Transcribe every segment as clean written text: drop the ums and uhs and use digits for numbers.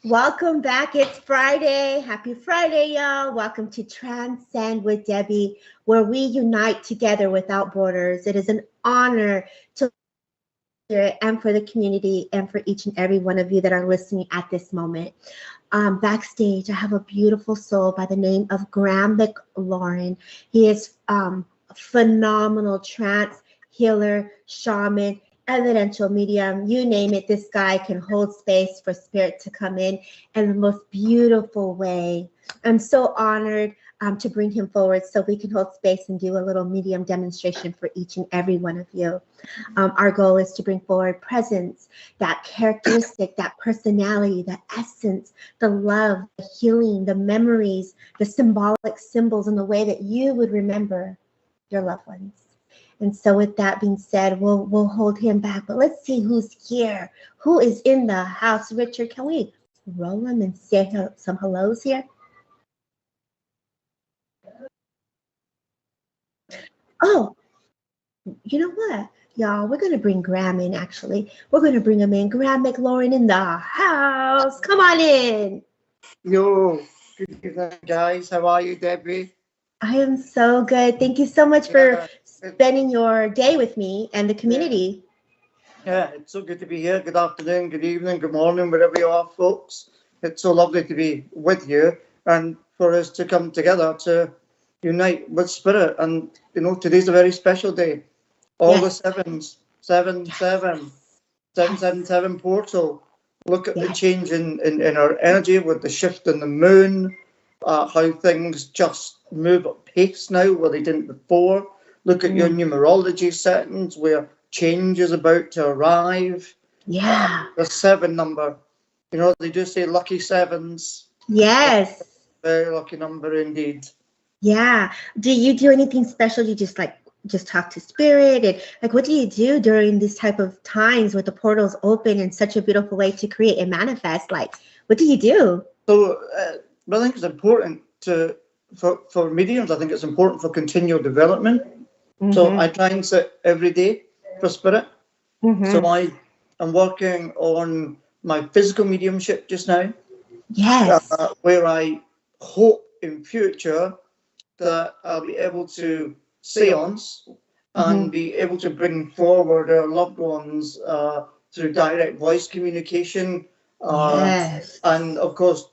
Welcome back. It's Friday. Happy Friday, y'all. Welcome to Transcend with Debbie, where we unite together without borders. It is an honor to here and for the community and for each and every one of you that are listening at this moment. Backstage, I have a beautiful soul by the name of Graham McLaurin. He is a phenomenal trance healer, shaman, evidential medium, you name it. This guy can hold space for spirit to come in the most beautiful way. I'm so honored to bring him forward so we can hold space and do a little medium demonstration for each and every one of you. Our goal is to bring forward presence, that characteristic, that personality, that essence, the love, the healing, the memories, the symbolic symbols, and the way that you would remember your loved ones. And so with that being said, we'll hold him back. But let's see who's here. Who is in the house? Richard, can we roll them and say some hellos here? Oh, you know what? Y'all, we're going to bring Graham in, actually. We're going to bring him in. Graham McLaurin in the house. Come on in. Yo, good evening, guys. How are you, Debbie? I am so good. Thank you so much for spending your day with me and the community. Yeah, it's so good to be here. Good afternoon, good evening, good morning, wherever you are, folks. It's so lovely to be with you and for us to come together to unite with spirit. And, you know, today's a very special day. All the sevens, 777 portal. Look at the change in our energy with the shift in the moon, how things just move at pace now where they didn't before. Look at your numerology settings where change is about to arrive. Yeah. The 7 number. You know, they do say lucky sevens. Yes. Very lucky number indeed. Yeah. Do you do anything special? You just talk to spirit, and what do you do during these type of times with the portals open in such a beautiful way to create and manifest? What do you do? So I think it's important for mediums. I think it's important for continual development. So I try and sit every day for spirit. So I'm working on my physical mediumship just now. Yes. Where I hope in future that I'll be able to seance and be able to bring forward our loved ones through direct voice communication. Yes. And of course,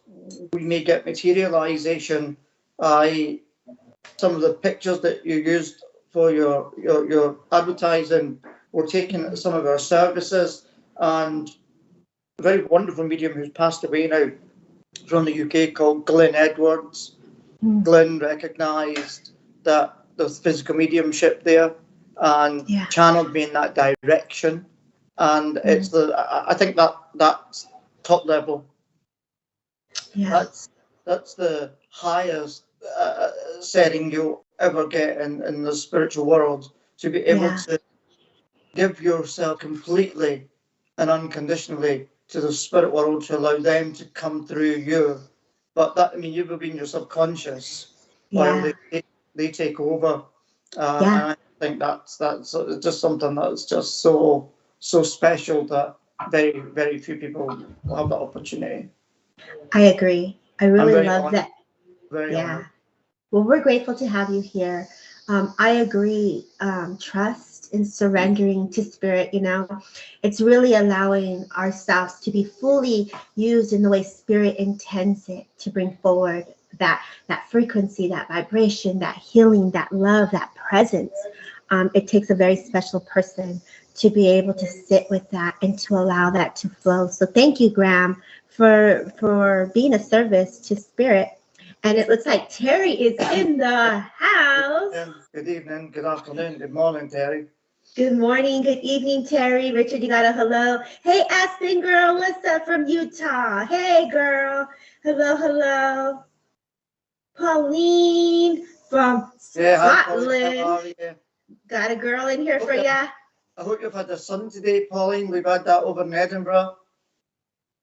we may get materialization. Some of the pictures that you used for your advertising were taken at some of our services, and a very wonderful medium who's passed away now from the UK called Glenn Edwards. Glenn recognised that there's physical mediumship there and channeled me in that direction. And it's I think that's top level. Yeah. That's the highest setting you'll ever get in the spiritual world, to be able to give yourself completely and unconditionally to the spirit world, to allow them to come through you. But that, I mean, you will be in your subconscious while they take over. And I think that's just something that's just so special that very, very few people will have that opportunity. I agree. I really love that. Very honored. Well, we're grateful to have you here. I agree. Trust and surrendering to spirit, it's really allowing ourselves to be fully used in the way spirit intends it to bring forward that frequency, that vibration, that healing, that love, that presence. It takes a very special person to be able to sit with that and to allow that to flow. So thank you, Graham, for being a service to spirit. And it looks like Terry is in the house. Good evening, good afternoon, good morning, Terry. Good morning, good evening, Terry. Richard, you got a hello. Hey, Aspen girl, what's up from Utah? Hey, girl. Hello, hello. Pauline from Scotland. How are you? Got a girl in here for ya. I hope you've had the sun today, Pauline. We've had that over in Edinburgh.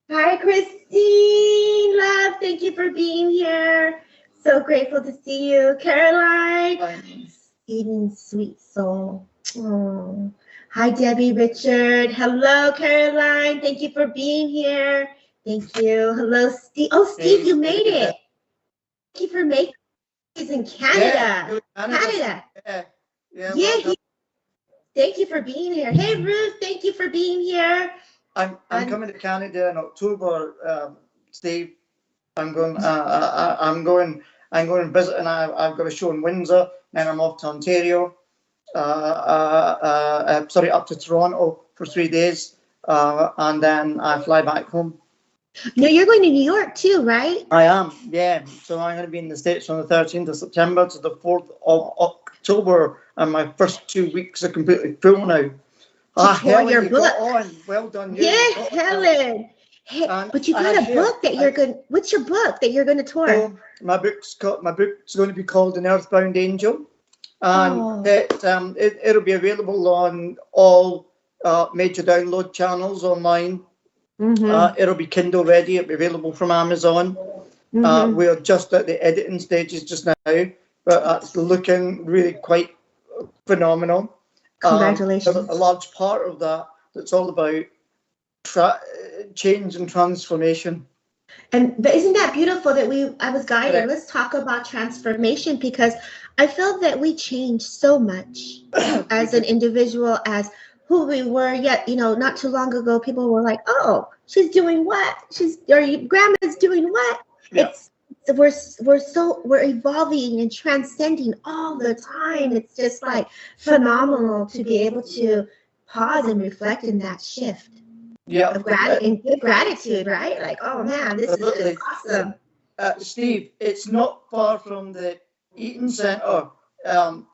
Hi, Christine, love. Thank you for being here. So grateful to see you. Caroline, Eden, sweet soul. Oh. Hi, Debbie, Richard. Hello, Caroline. Thank you for being here. Thank you. Hello, Steve. Oh, Steve, you made it. Thank you for making it. He's in Canada. Canada. Yeah. Thank you for being here. Hey, Ruth, thank you for being here. I'm coming to Canada in October, Steve. I'm going and visit, and I've got a show in Windsor. Then I'm off to Ontario. Sorry, up to Toronto for 3 days, and then I fly back home. No, you're going to New York too, right? I am, yeah. So I'm going to be in the States from the 13th of September to the 4th of October, and my first 2 weeks are completely full now. Helen, your book. Got on. Well done, you. Yeah, Helen. Hey, but you got a book that you're going. What's your book that you're going to tour? My book's going to be called An Earthbound Angel, and it'll be available on all major download channels online. It'll be Kindle ready. It'll be available from Amazon. We're just at the editing stages just now, but that's looking really quite phenomenal. Congratulations. A large part of that's all about change and transformation. But isn't that beautiful that I was guided? Correct. Let's talk about transformation, because I feel that we change so much as an individual, as who we were. Yet, not too long ago, people were like, "Oh, she's doing what? Your grandma's doing what?" Yeah. We're evolving and transcending all the time. It's just like phenomenal to be able to pause and reflect in that shift. Yeah, of gratitude, right? Like, oh man, this is awesome. Steve, it's not far from the Eaton Centre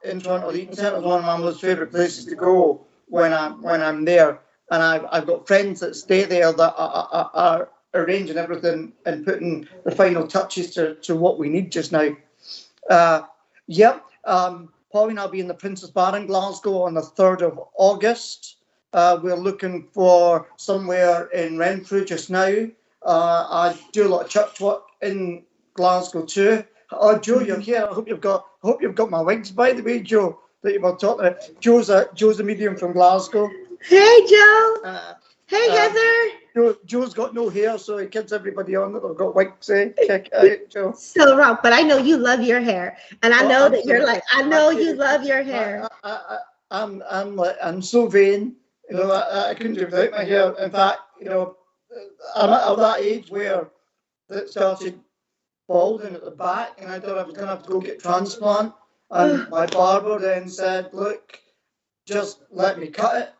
in Toronto. The Eaton Centre is one of my most favourite places to go when I'm there, and I've got friends that stay there that are arranging everything and putting the final touches to what we need just now. Pauline and I'll be in the Princess Bar in Glasgow on the 3rd of August. We're looking for somewhere in Renfrew just now. I do a lot of church work in Glasgow too. Oh, Joe, you're here. I hope you've got my wigs, by the way, Joe, that you were talking about. Joe's a medium from Glasgow. Hey, Joe. Hey, Heather. Joe's got no hair, so he kids everybody on that they've got wigs. Check it out, Joe. So wrong, but I know you love your hair, and I know that you're like, I know you love your hair. I'm so vain. I couldn't do without my hair. In fact, I'm at that age where it started balding at the back, and I thought I was going to have to go get transplant. And my barber then said, "Look, just let me cut it."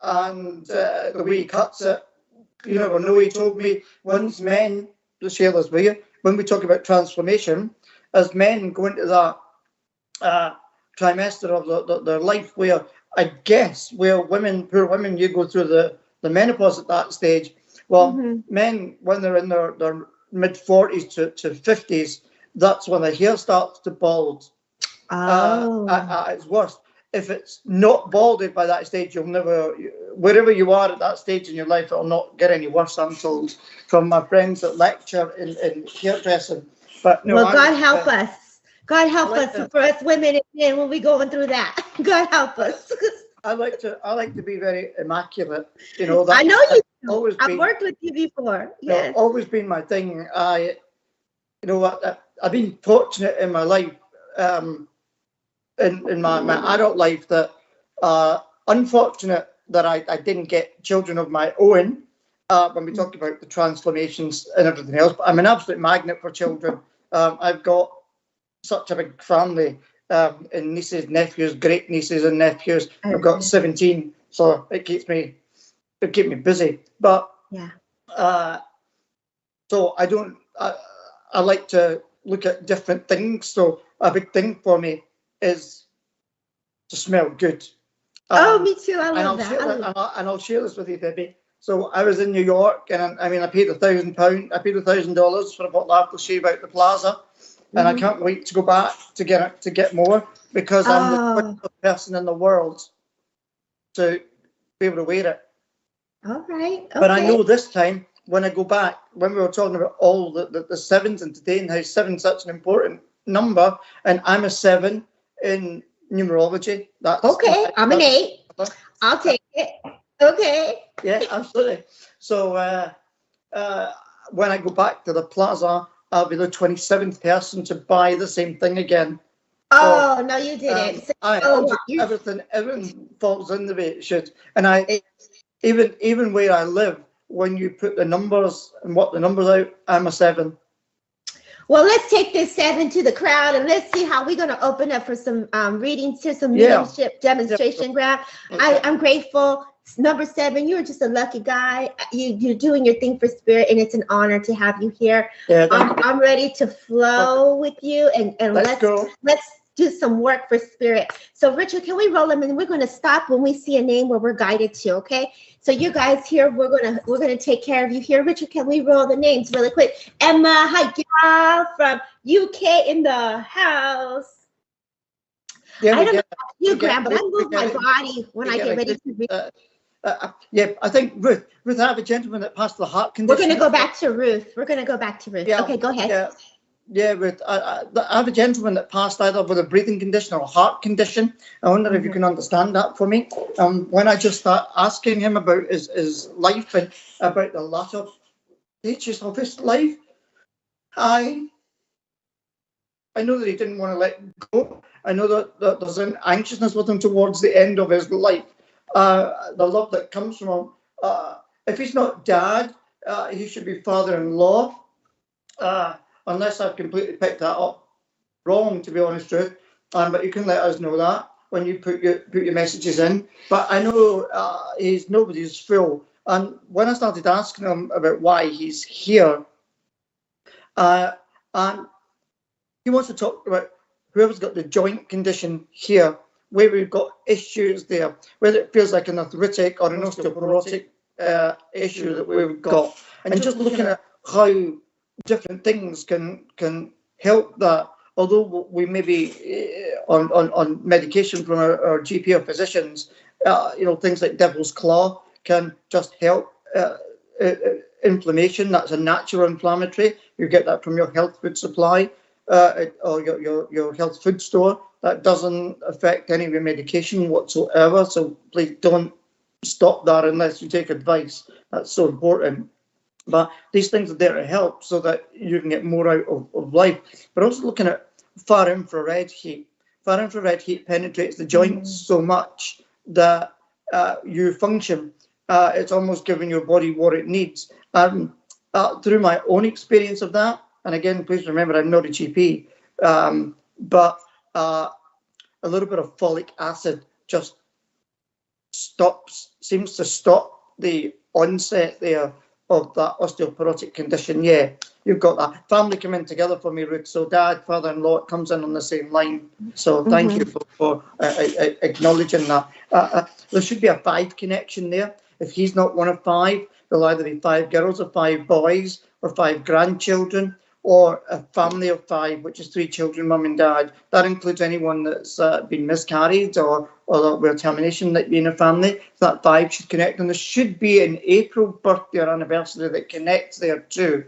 And the way he cuts it, you never know. He told me once men, to share this with you, when we talk about transformation, as men go into that trimester of their life where, I guess, where poor women, you go through the menopause at that stage. Well, men, when they're in their mid-40s to 50s, that's when the hair starts to bald. At its worst. If it's not balded by that stage, you'll never, wherever you are at that stage in your life, it'll not get any worse, I'm told, from my friends that lecture in hairdressing. But no, well, God help us. God help us for us women and men when we're going through that. God help us. I like to be very immaculate. I know you do. I've worked with you before. Yes. Always been my thing. I've been fortunate in my life, in my adult life, that unfortunate that I didn't get children of my own. When we talk about the transformations and everything else, but I'm an absolute magnet for children. I've got such a big family, and nieces, nephews, great nieces and nephews. I've got 17, so it keeps me busy. But so I like to look at different things. So a big thing for me is to smell good. Me too. I love that. I'll share this with you, Debbie. So I was in New York, and I paid £1,000. I paid $1,000 for a bottle of aftershave out the plaza, and I can't wait to go back to get more, because I'm the first person in the world to be able to wear it. All right. Okay. But I know this time when I go back, when we were talking about all the sevens and today, and how 7's such an important number, and I'm a 7 in numerology. That's okay. I'm an 8. I'll take it. Okay. Yeah, absolutely. So when I go back to the plaza, I'll be the 27th person to buy the same thing again. Oh, no, you didn't. Everything falls in the way it should. And even where I live, when you put the numbers and what the numbers out, I'm a 7. Well, let's take this 7 to the crowd, and let's see how we're going to open up for some readings to some mediumship demonstration ground. Okay. I'm grateful. Number 7, you're just a lucky guy. You're doing your thing for spirit, and it's an honor to have you here. Yeah, I'm ready to flow with you, and let's do some work for spirit. So, Richard, can we roll them? And we're going to stop when we see a name where we're guided to. Okay. So, you guys here, we're gonna take care of you here. Richard, can we roll the names really quick? Emma, hi, girl, from UK in the house. Yeah, I don't know about you, Graham, but I move my body when I get ready to read. Yeah, I think Ruth, I have a gentleman that passed the heart condition. We're going to go back to Ruth. Yeah, okay, go ahead. Yeah, Ruth, I have a gentleman that passed either with a breathing condition or a heart condition. I wonder if you can understand that for me. When I just start asking him about his life and about the latter stages of his life, I know that he didn't want to let go. I know that there's an anxiousness with him towards the end of his life. The love that comes from him. If he's not dad, he should be father-in-law. Unless I've completely picked that up wrong, to be honest, Ruth. But you can let us know that when you put your messages in. But I know he's nobody's fool. And when I started asking him about why he's here, and he wants to talk about whoever's got the joint condition here, where we've got issues there, whether it feels like an arthritic or an osteoporotic issue that we've got, and just looking at how different things can help that. Although we may be on medication from our GP or physicians, things like devil's claw can just help inflammation. That's a natural inflammatory. You get that from your health food supply or your health food store. That doesn't affect any of your medication whatsoever. So please don't stop that unless you take advice. That's so important. But these things are there to help so that you can get more out of life. But also looking at far infrared heat. Far infrared heat penetrates the joints so much that you function. It's almost giving your body what it needs. Through my own experience of that, and again, please remember I'm not a GP, but a little bit of folic acid just seems to stop the onset there of that osteoporotic condition. Yeah, you've got that. Family coming together for me, Ruth. So dad, father-in-law, it comes in on the same line. So thank you for acknowledging that. There should be a 5 connection there. If he's not one of 5, there'll either be 5 girls or 5 boys or 5 grandchildren, or a family of 5, which is 3 children, mum and dad. That includes anyone that's been miscarried or where termination that be in a family. So that 5 should connect, and there should be an April birthday or anniversary that connects there too.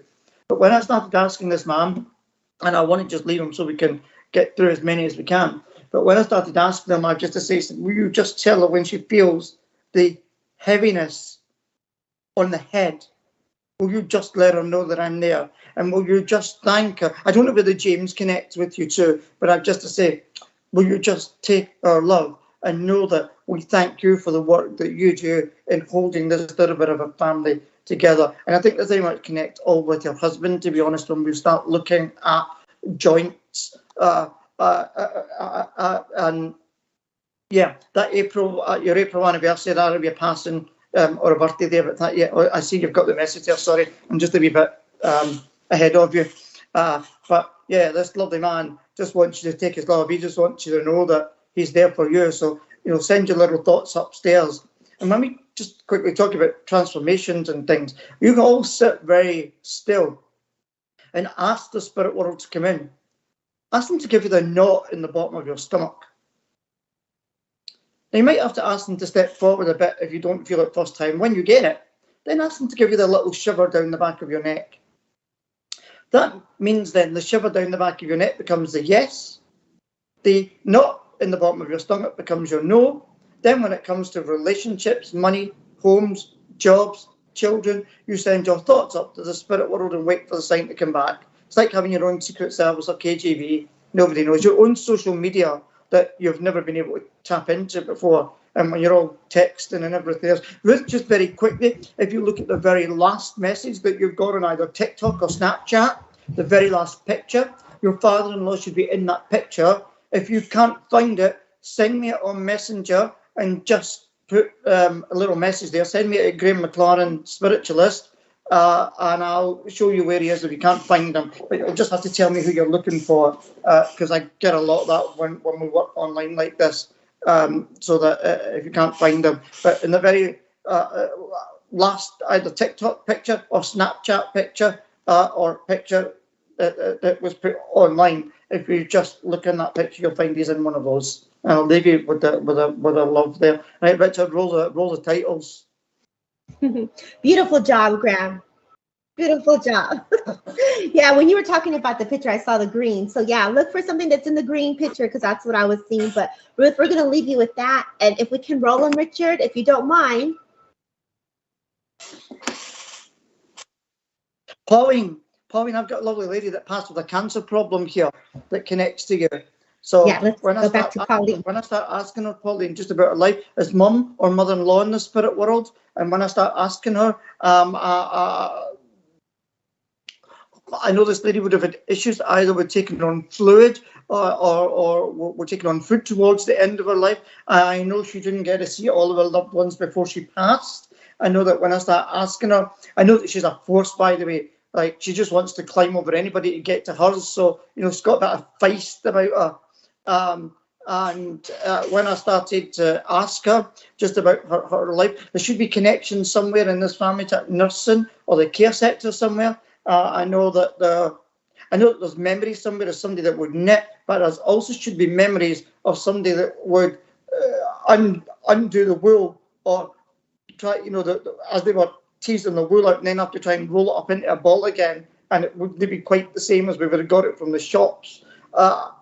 But when I started asking this man, and I want to just leave him so we can get through as many as we can, but when I started asking him, I just to say, will you just tell her when she feels the heaviness on the head? Will you just let her know that I'm there? And will you just thank her? I don't know whether James connects with you too, but I've just to say, will you just take our love and know that we thank you for the work that you do in holding this little bit of a family together. And I think there's very much connect all with your husband, to be honest, when we start looking at joints. And yeah, that your April anniversary, that'll be a passing or a birthday there, but that, yeah, I see you've got the message there. Sorry, I'm just a wee bit ahead of you. But yeah, this lovely man just wants you to take his love. He just wants you to know that he's there for you. So, send your little thoughts upstairs. And when we just quickly talk about transformations and things, you can all sit very still and ask the spirit world to come in. Ask them to give you the knot in the bottom of your stomach. Now, you might have to ask them to step forward a bit if you don't feel it first time. When you get it, then ask them to give you the little shiver down the back of your neck. That means then the shiver down the back of your neck becomes the yes. The knot in the bottom of your stomach becomes your no. Then when it comes to relationships, money, homes, jobs, children, you send your thoughts up to the spirit world and wait for the sign to come back. It's like having your own secret service or KGB. Nobody knows. Your own social media that you've never been able to tap into before. And when you're all texting and everything else. Ruth, just very quickly, if you look at the very last message that you've got on either TikTok or Snapchat, the very last picture, your father-in-law should be in that picture. If you can't find it, send me it on Messenger and just put a little message there. Send me a Graham McLaren spiritualist, and I'll show you where he is if you can't find him. But you'll just have to tell me who you're looking for, because I get a lot of that when we work online like this, so that if you can't find him. But in the very last either TikTok picture or Snapchat picture or picture that was put online, if you just look in that picture, you'll find he's in one of those. And I'll leave you with a love there. Right, Richard, roll the titles. Beautiful job, Graham. Beautiful job. Yeah, when you were talking about the picture, I saw the green. So yeah, look for something that's in the green picture, because that's what I was seeing. But Ruth, we're going to leave you with that. And if we can roll them, Richard, if you don't mind. Pauline, I've got a lovely lady that passed with a cancer problem here that connects to you. So yeah, let's go back to Pauline. When I start asking her, Pauline, just about her life, is mum or mother-in-law in the spirit world? And when I start asking her, I know this lady would have had issues either with taking on fluid or were taking on food towards the end of her life. I know she didn't get to see all of her loved ones before she passed. I know that when I start asking her, I know that she's a force, by the way. Like, she just wants to climb over anybody to get to hers. So, she's got a bit of feist about her. When I started to ask her just about her life, there should be connections somewhere in this family to nursing or the care sector somewhere. I know that there's memories somewhere of somebody that would knit, but there also should be memories of somebody that would undo the wool or try, as they were teasing the wool out and then have to try and roll it up into a ball again, and it would be quite the same as we would have got it from the shops. I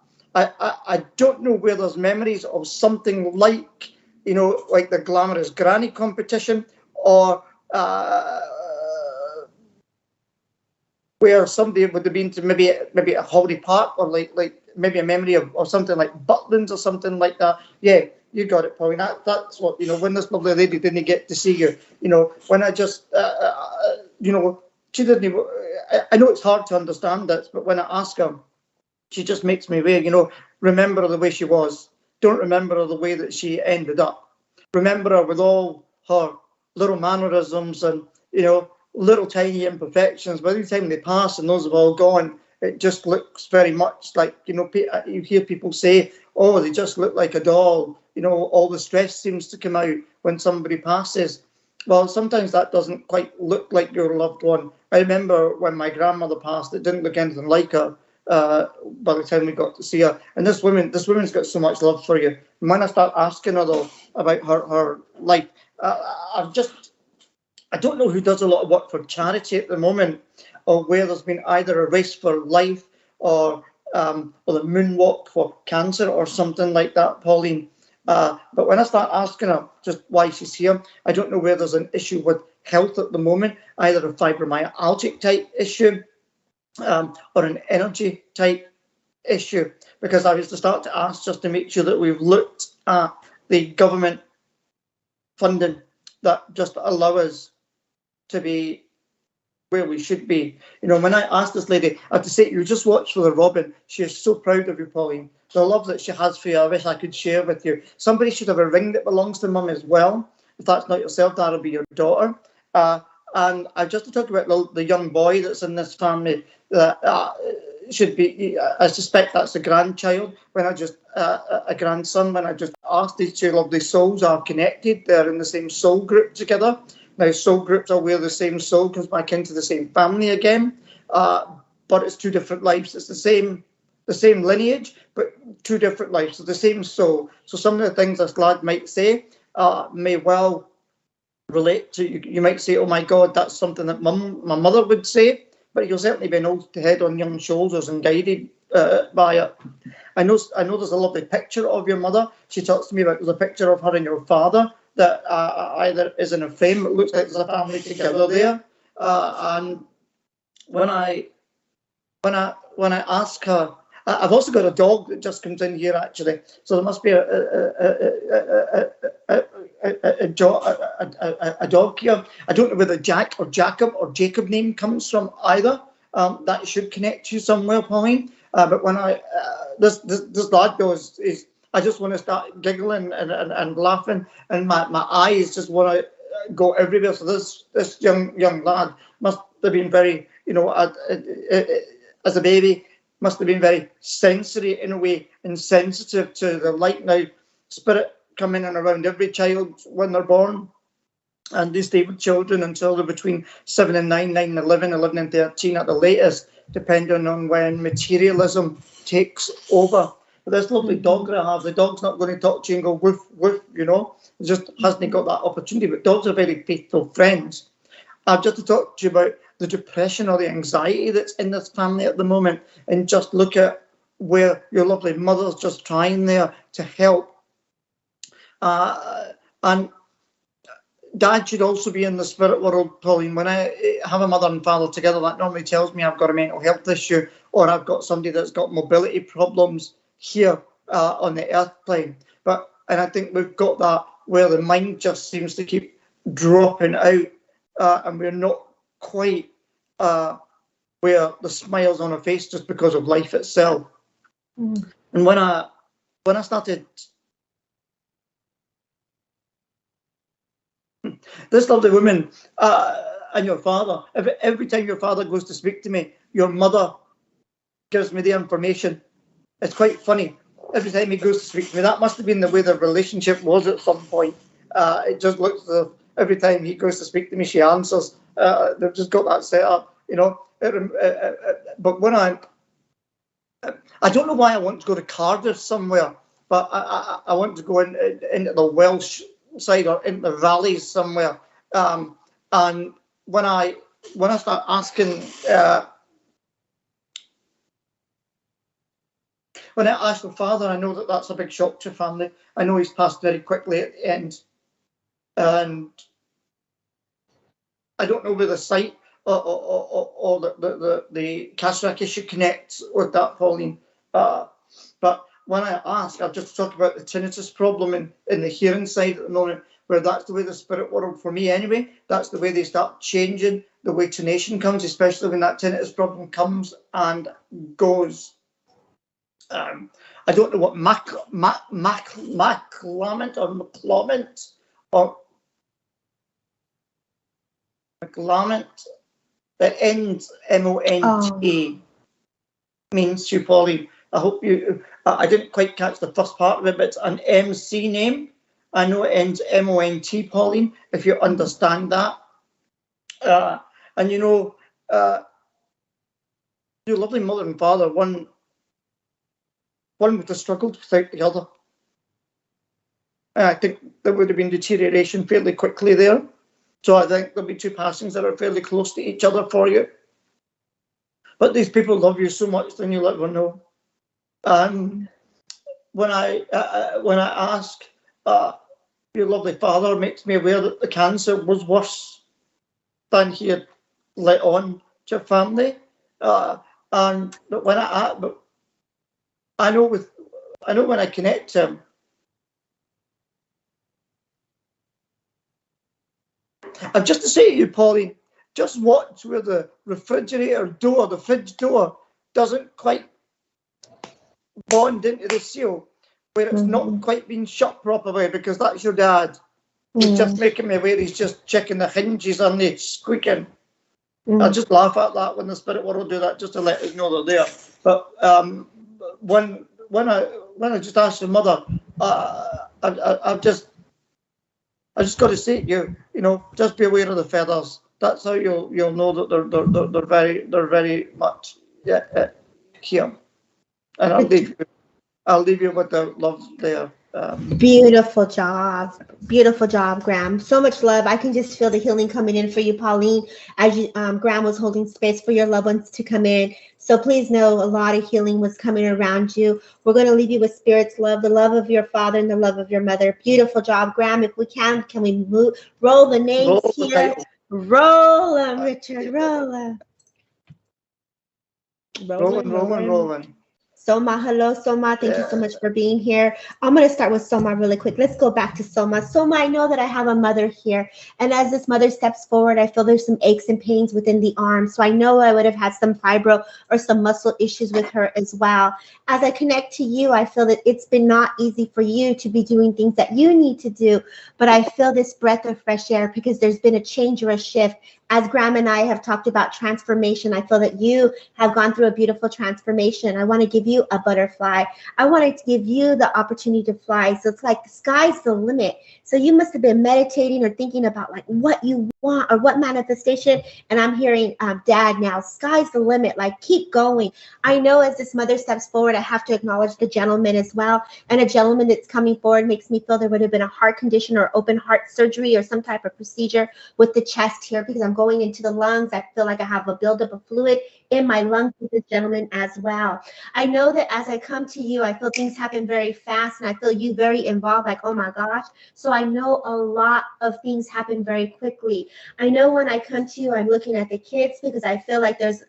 don't know where there's memories of something like, like the glamorous granny competition, or where somebody would have been to maybe a holiday park, or like maybe a memory of something like Butlins or something like that. Yeah, you got it, Pauline. That's what, when this lovely lady didn't get to see you, when I just, she didn't even, I know it's hard to understand this, but when I ask her, she just makes me aware, remember her the way she was. Don't remember her the way that she ended up. Remember her with all her little mannerisms and, little tiny imperfections. By the time they pass and those have all gone, it just looks very much like, you hear people say, oh, they just look like a doll. All the stress seems to come out when somebody passes. Well, sometimes that doesn't quite look like your loved one. I remember when my grandmother passed, it didn't look anything like her. By the time we got to see her, and this woman's got so much love for you. And when I start asking her though about her life, I don't know who does a lot of work for charity at the moment, or where there's been either a race for life or the moonwalk for cancer or something like that, Pauline. But when I start asking her just why she's here, I don't know where there's an issue with health at the moment, either a fibromyalgic type issue, or an energy type issue, because I was to start to ask just to make sure that we've looked at the government funding that just allow us to be where we should be. When I asked this lady, I have to say, you just watch for the robin. She is so proud of you, Pauline. The love that she has for you, I wish I could share with you. Somebody should have a ring that belongs to mum as well. If that's not yourself, that'll be your daughter. And I just to talk about the young boy that's in this family, should be, I suspect that's a grandchild. A grandson, when I just asked, these two lovely souls are connected. They're in the same soul group together. Now, soul groups are where the same soul comes back into the same family again. But it's two different lives. It's the same lineage, but two different lives. So the same soul. So some of the things this lad might say may well relate to you. You might say, oh my God, that's something that my mother would say, but you'll certainly be an old head on young shoulders and guided by it. I know there's a lovely picture of your mother. She talks to me about there's a picture of her and your father that either is in a frame. It looks like there's a family together there. And when I ask her, I've also got a dog that just comes in here actually, so there must be a dog here. I don't know whether Jack or Jacob or Jacob name comes from either. That should connect you somewhere, Pauline. But when this lad goes, I just want to start giggling and laughing, and my eyes just want to go everywhere. So this young lad must have been very, as a baby, must have been very sensory in a way and sensitive to the light. Now, spirit come in and around every child when they're born, and they stay with children until they're between 7 and 9, 9 and 11, 11 and 13 at the latest, depending on when materialism takes over. But this lovely dog that I have, the dog's not going to talk to you and go woof, woof, it just hasn't got that opportunity. But dogs are very faithful friends. I've just to talk to you about the depression or the anxiety that's in this family at the moment, and just look at where your lovely mother's just trying there to help. And Dad should also be in the spirit world, Pauline. When I have a mother and father together, that normally tells me I've got a mental health issue, or I've got somebody that's got mobility problems here on the earth plane. And I think we've got that where the mind just seems to keep dropping out, and we're not quite where the smile's on our face just because of life itself. And when I started, this lovely woman and your father, every time your father goes to speak to me, your mother gives me the information. It's quite funny. Every time he goes to speak to me, that must have been the way the relationship was at some point. It just looks as if every time he goes to speak to me, she answers. They've just got that set up, But when I don't know why I want to go to Cardiff somewhere, but I want to go into the Welsh side or into the valleys somewhere. And when I start asking, when I ask my father, I know that that's a big shock to family. I know he's passed very quickly at the end, and I don't know where the sight or the cataract issue connects with that, Pauline. But when I ask, I've just talked about the tinnitus problem in the hearing side at the moment, where that's the way the spirit world, for me anyway, that's the way they start changing the way tonation comes, especially when that tinnitus problem comes and goes. I don't know what maclament that ends M-O-N-T means to Pauline. I hope you. I didn't quite catch the first part of it, but it's an MC name. I know it ends M-O-N-T, Pauline. If you understand that, and your lovely mother and father, one would have struggled without the other. I think there would have been deterioration fairly quickly there. So I think there'll be two passings that are fairly close to each other for you. But these people love you so much, then you'll never know. When I ask, your lovely father makes me aware that the cancer was worse than he had let on to family. But when I know when I connect to him, and just to say to you, Pauline, just watch where the refrigerator door, the fridge door, doesn't quite bond into the seal, where it's not quite been shut properly, because that's your dad. He's just making me aware he's just checking the hinges and they squeaking. I just laugh at that when the spirit world do that, just to let us know they're there. But when I just asked your mother, I've just got to say to you, just be aware of the feathers. That's how you'll know that they're very much here. And I'll leave you with the love there. Beautiful job. Beautiful job, Graham. So much love. I can just feel the healing coming in for you, Pauline, as you, Graham was holding space for your loved ones to come in. So please know a lot of healing was coming around you. We're going to leave you with Spirit's love, the love of your father and the love of your mother. Beautiful job, Graham. If we can we move, roll the names Roll the here? titles. Roll them, Richard. Roll them. Rolling. Soma, hello, Soma. Thank you so much for being here. I'm going to start with Soma really quick. Let's go back to Soma. Soma, I know that I have a mother here. And as this mother steps forward, I feel there's some aches and pains within the arm. So I know I would have had some fibro or some muscle issues with her as well. As I connect to you, I feel that it's been not easy for you to be doing things that you need to do. But I feel this breath of fresh air because there's been a change or a shift. As Graham and I have talked about transformation, I feel that you have gone through a beautiful transformation. I want to give you a butterfly. I wanted to give you the opportunity to fly. So it's like the sky's the limit. So you must have been meditating or thinking about like what you want or what manifestation. And I'm hearing Dad now, sky's the limit. Like keep going. I know as this mother steps forward, I have to acknowledge the gentleman as well. And a gentleman that's coming forward makes me feel there would have been a heart condition or open heart surgery or some type of procedure with the chest here because I'm going into the lungs. I feel like I have a buildup of fluid in my lungs with this gentleman as well. I know that as I come to you, I feel things happen very fast and I feel you very involved, like, oh my gosh. So I know a lot of things happen very quickly. I know when I come to you, I'm looking at the kids because I feel like this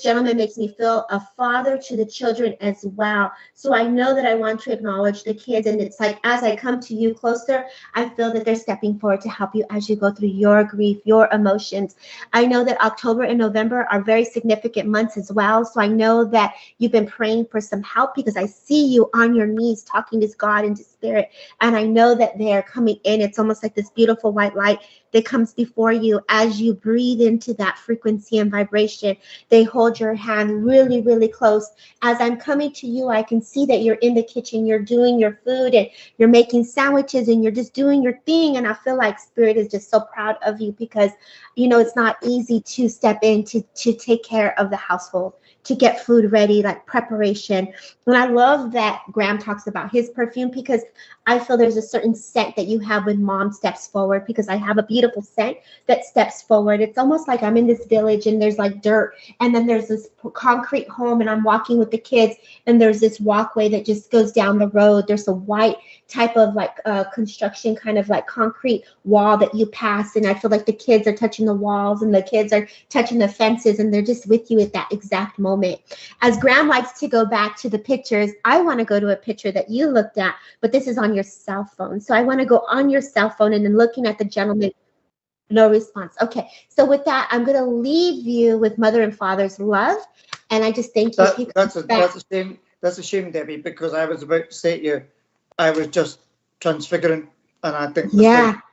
gentleman makes me feel a father to the children as well. So I know that I want to acknowledge the kids. And it's like, as I come to you closer, I feel that they're stepping forward to help you as you go through your grief, your emotions. I know that October and November are very significant months as well. So I know that you've been praying for some help because I see you on your knees talking to God and to Spirit. And I know that they're coming in. It's almost like this beautiful white light that comes before you as you breathe into that frequency and vibration. They hold your hand really, really close. As I'm coming to you, I can see that you're in the kitchen, you're doing your food and you're making sandwiches and you're just doing your thing. And I feel like Spirit is just so proud of you because, you know, it's not easy to step in to take care of the household, to get food ready, like preparation. And I love that Graham talks about his perfume because I feel there's a certain scent that you have when Mom steps forward because I have a beautiful scent that steps forward. It's almost like I'm in this village and there's like dirt and then there's this concrete home and I'm walking with the kids and there's this walkway that just goes down the road. There's a white type of like construction kind of like concrete wall that you pass and I feel like the kids are touching the walls and the kids are touching the fences and they're just with you at that exact moment. As Graham likes to go back to the pictures, I want to go to a picture that you looked at, but this is on your cell phone. So I want to go on your cell phone and then looking at the gentleman. No response. Okay. So with that, I'm going to leave you with Mother and Father's love. And I just thank you. That's a shame. That's a shame, Debbie, because I was about to say to you, I was just transfiguring, and I think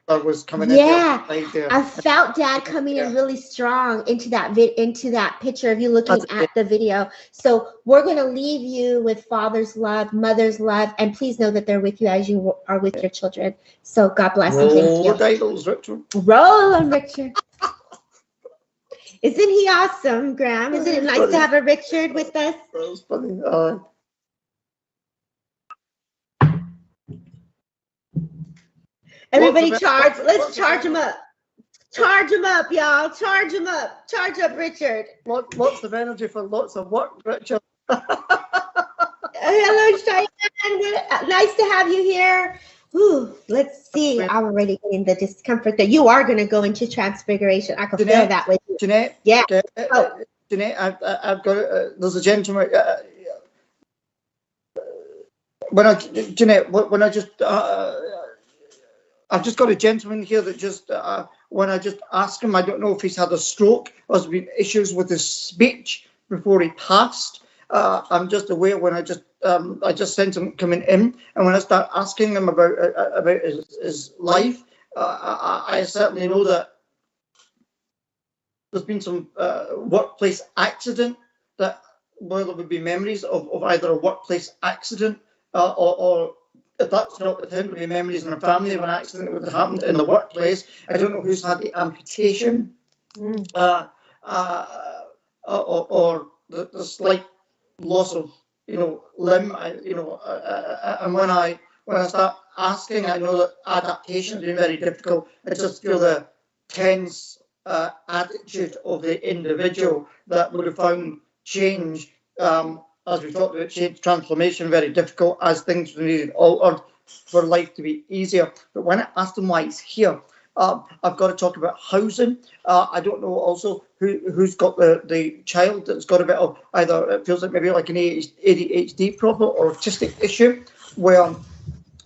I was coming in there. I felt Dad coming in really strong into that picture of you looking at the video. So we're going to leave you with Father's love, Mother's love, and please know that they're with you as you are with your children. So God bless and thank you. Titles, Richard. Roll on, Richard. Isn't he awesome, Graham? Isn't it nice to have a Richard with us? That was funny. Everybody charge. Let's charge him up. Charge him up, y'all. Charge him up. Charge up, Richard. Lots of energy for lots of work, Richard. Hello, Cheyenne. Nice to have you here. Ooh, let's see. I'm already getting the discomfort that you are going to go into transfiguration. I can feel that with you. Jeanette? Yeah. Jeanette, I've got there's a gentleman. I've just got a gentleman here that just, when I just ask him, I don't know if he's had a stroke or has been issues with his speech before he passed. I'm just aware when I just sent him coming in, and when I start asking him about his life, I certainly know that there's been some workplace accident that where there would be memories of either a workplace accident or if that's not with him, there would be memories in the family of an accident that would have happened in the workplace. I don't know who's had the amputation or the slight loss of limb. And when when I start asking, I know that adaptation has been very difficult. I just feel the tense attitude of the individual that would have found change, as we talked about change, transformation, very difficult, as things were needed altered for life to be easier. But when I asked them why it's here, I've got to talk about housing. I don't know also who's got the child that's got a bit of either, it feels like maybe like an ADHD problem or autistic issue, where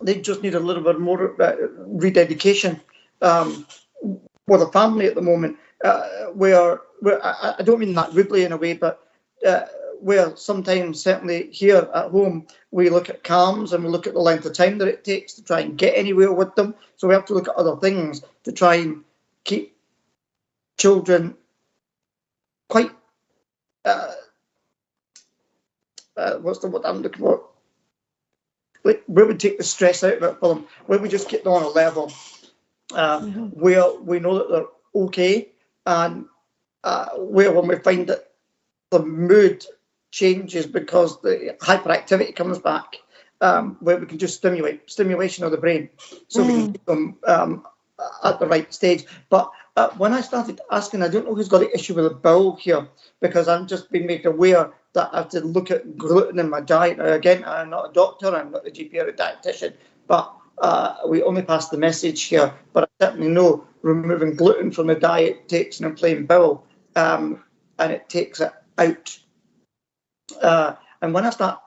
they just need a little bit more rededication for the family at the moment, where I don't mean that rudely in a way, but where sometimes, certainly here at home, we look at CAMS and we look at the length of time that it takes to try and get anywhere with them. So we have to look at other things to try and keep children quite, what's the word I'm looking for? Where we take the stress out of it for them, where we just get them on a level where we know that they're okay, and where when we find that the mood changes because the hyperactivity comes back, where we can just stimulation of the brain, so we can keep them at the right stage. But when I started asking, I don't know who's got an issue with a bowel here, because I'm just being made aware that I have to look at gluten in my diet. Now, again, I'm not a doctor, I'm not a GP or a dietitian, but we only pass the message here. But I certainly know removing gluten from the diet takes an inflamed bowel, and it takes it out. And when I start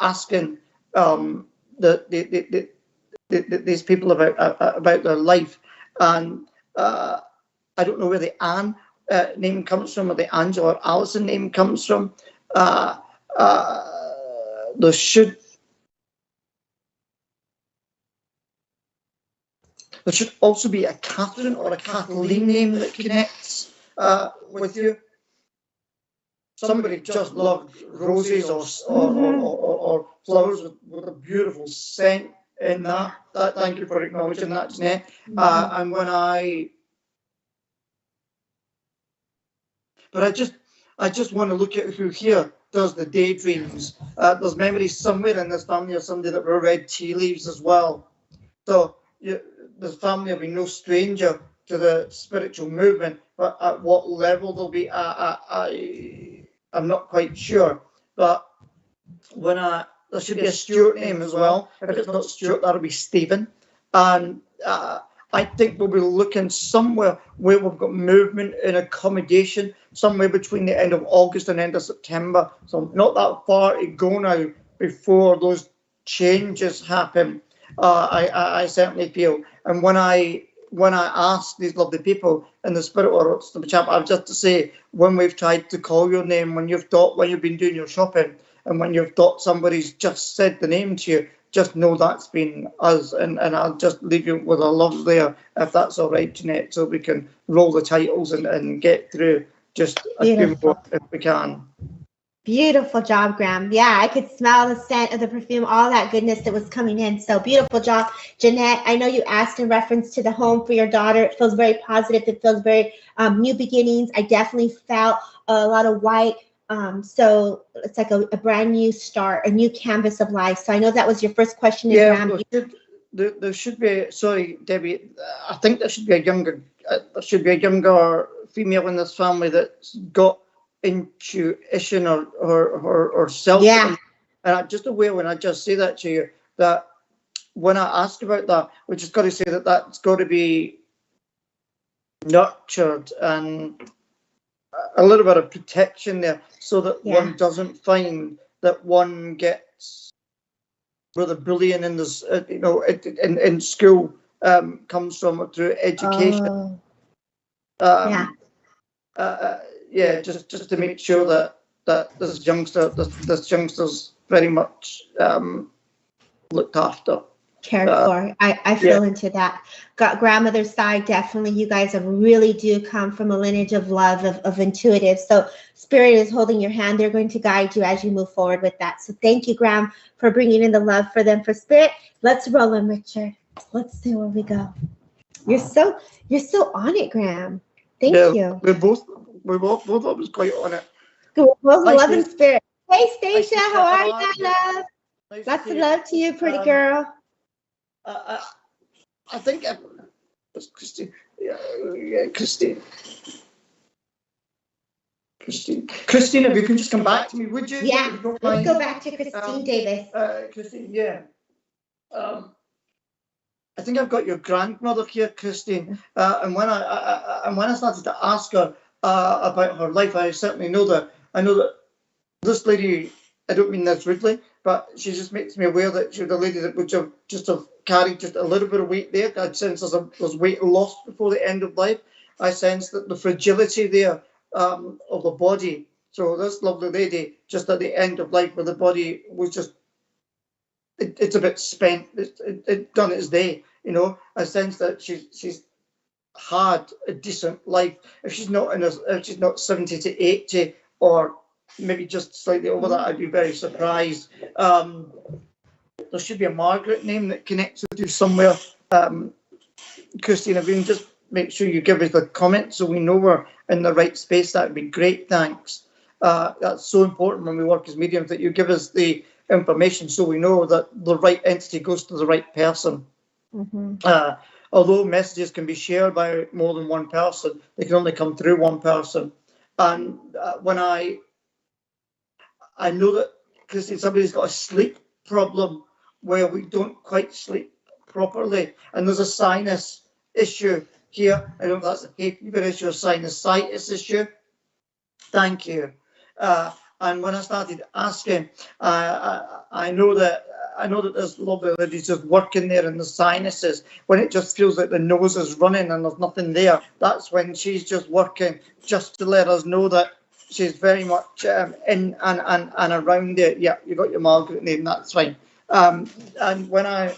asking these people about their life, and I don't know where the Anne name comes from, or the Angela or Alison name comes from. There should also be a Catherine or a Kathleen name that connects with you. Somebody just loved roses or flowers with a beautiful scent in that. Thank you for acknowledging that, Jeanette. And when but I just want to look at who here does the daydreams. There's memories somewhere in this family of somebody that were read tea leaves as well. So this family will be no stranger to the spiritual movement, but at what level they'll be, I'm not quite sure. But when there should be a Stuart name as well. If it's not Stuart, that'll be Stephen. And I think we'll be looking somewhere where we've got movement and accommodation, somewhere between the end of August and end of September. So not that far to go now before those changes happen. I certainly feel. And when I ask these lovely people in the spirit world, I've just to say, when we've tried to call your name, when you've been doing your shopping, and when you've thought somebody's just said the name to you, just know that's been us. And I'll just leave you with a love there, if that's all right, Jeanette, so we can roll the titles and get through just a few more if we can. Beautiful job, Graham. Yeah, I could smell the scent of the perfume, all that goodness that was coming in. So beautiful job. Jeanette, I know you asked in reference to the home for your daughter. It feels very positive. It feels very new beginnings. I definitely felt a lot of white. So it's like a brand new start, a new canvas of life. So I know that was your first question. Yeah, there should be, sorry, Debbie, I think there should be a younger female in this family that's got intuition or self. Yeah. And I'm just aware when I just say that to you, that when I ask about that, we just got to say that's got to be nurtured and a little bit of protection there, so that one doesn't find that one gets where the bullying in this, in school comes from through education. Just to make sure that this youngster's very much looked after. Cared for. I feel into that. Got grandmother's side, definitely. You guys really do come from a lineage of love, of intuitive. So Spirit is holding your hand. They're going to guide you as you move forward with that. So thank you, Graham, for bringing in the love for them. For Spirit, let's roll them, Richard. Let's see where we go. You're so on it, Graham. Thank you. We're both of us quite on it. We're both loving Spirit. Hey, Stacia, how are you, love? Nice Lots to of see love to you, pretty Um, girl. I think it's Christine. Yeah, Christine. Christine, if you can just come back to me, would you? Yeah, If you don't let's mind. go back to Christine Davis. Christine, yeah. I think I've got your grandmother here, Christine. And when I started to ask her about her life, I certainly know that this lady. I don't mean this rudely, but she just makes me aware that she's a lady that would have carried just a little bit of weight there. I sense there's weight lost before the end of life. I sense that the fragility there of the body. So this lovely lady, just at the end of life, where the body was just it's a bit spent. It's done its day. You know, I sense that she's had a decent life. If she's not 70 to 80 or maybe just slightly over that, I'd be very surprised. There should be a Margaret name that connects with you somewhere. Christine, if you can just make sure you give us the comment so we know we're in the right space, that would be great. Thanks. That's so important when we work as mediums, that you give us the information so we know that the right entity goes to the right person. Although messages can be shared by more than one person, they can only come through one person. And when I know that, Christine, somebody's got a sleep problem where we don't quite sleep properly, and there's a sinus issue here. I don't know if that's a hay fever issue or sinusitis issue. Thank you. And when I started asking, I know that there's lovely ladies just working there in the sinuses. When it just feels like the nose is running and there's nothing there, that's when she's just working, just to let us know that she's very much in and around there. Yeah, you got your Margaret name, that's fine. And when I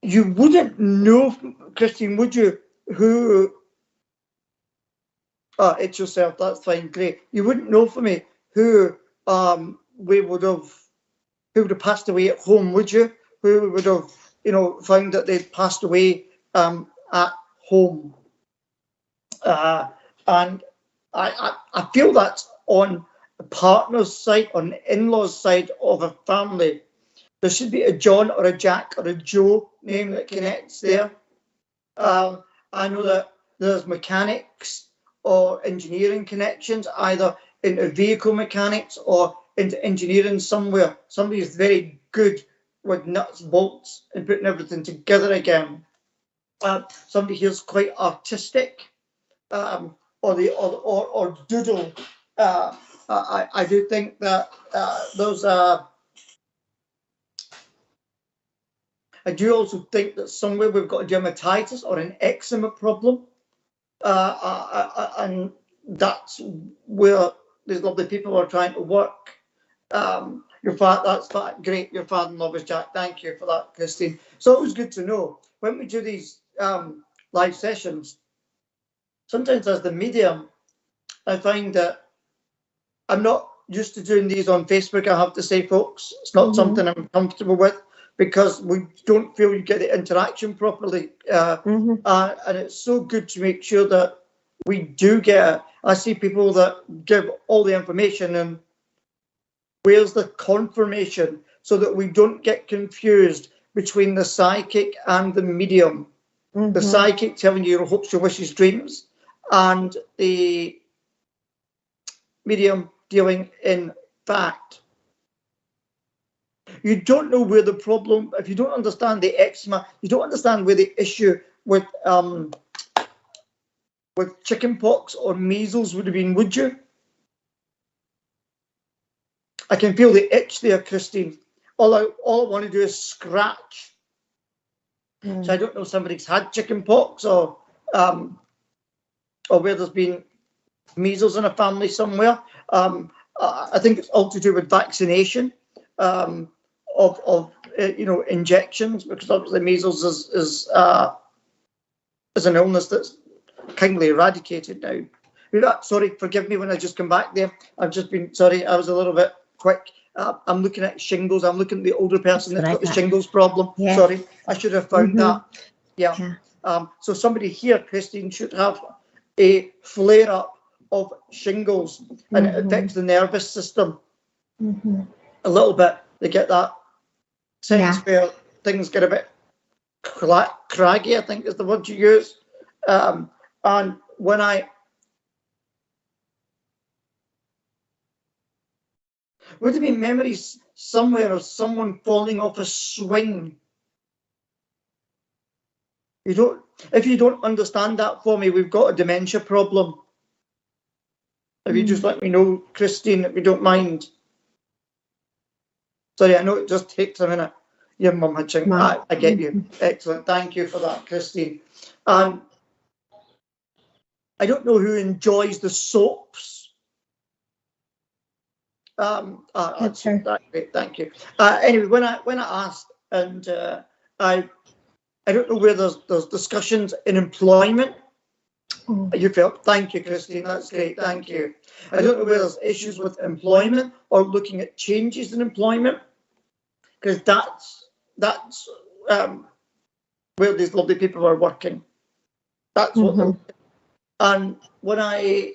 you wouldn't know, Christine, would you, who it's yourself, that's fine, great. You wouldn't know for me who who would have passed away at home, would you? Who would have, found that they'd passed away at home? And I feel that's on the partner's side, on the in-laws side of a family. There should be a John or a Jack or a Joe name that connects there. I know that there's mechanics or engineering connections, either into vehicle mechanics or into engineering somewhere. Somebody is very good with nuts, bolts, and putting everything together again. Somebody here's quite artistic, or doodle. I do think that those I do also think that somewhere we've got a dermatitis or an eczema problem. And that's where these lovely people are trying to work. That's great. Your father-in-law was Jack. Thank you for that, Christine. So it was good to know. When we do these live sessions, sometimes as the medium, I find that I'm not used to doing these on Facebook, I have to say, folks. It's not something I'm comfortable with, because we don't feel you get the interaction properly. And it's so good to make sure that we do get it. I see people that give all the information, and where's the confirmation, so that we don't get confused between the psychic and the medium. The psychic telling you your hopes, your wishes, dreams, and the medium dealing in fact. You don't know where the problem, if you don't understand the eczema, you don't understand where the issue with chickenpox or measles would have been, would you? I can feel the itch there, Christine. All I want to do is scratch. So I don't know if somebody's had chickenpox or where there's been measles in a family somewhere. I think it's all to do with vaccination. Of injections, because obviously measles is an illness that's kindly eradicated now. Sorry, forgive me when I just come back there. I've just been, sorry, I was a little bit quick. I'm looking at shingles. I'm looking at the older person that's got the shingles problem. Yeah. Sorry, I should have found that. Yeah. So somebody here, Christine, should have a flare-up of shingles, and it affects the nervous system a little bit. They get that sense where things get a bit craggy, I think is the word you use. And when would there be memories somewhere of someone falling off a swing? If you don't understand that for me, we've got a dementia problem. If you just let me know, Christine, if you don't mind. Sorry, I know it just takes a minute. Your mum had changed. I get you. Excellent. Thank you for that, Christine. I don't know who enjoys the soaps. That's great. Thank you. Anyway, when I asked, and I don't know where there's discussions in employment. You felt, thank you, Christine. That's great. Thank you. I don't know where there's issues with employment or looking at changes in employment, because that's where these lovely people are working. That's what. And when I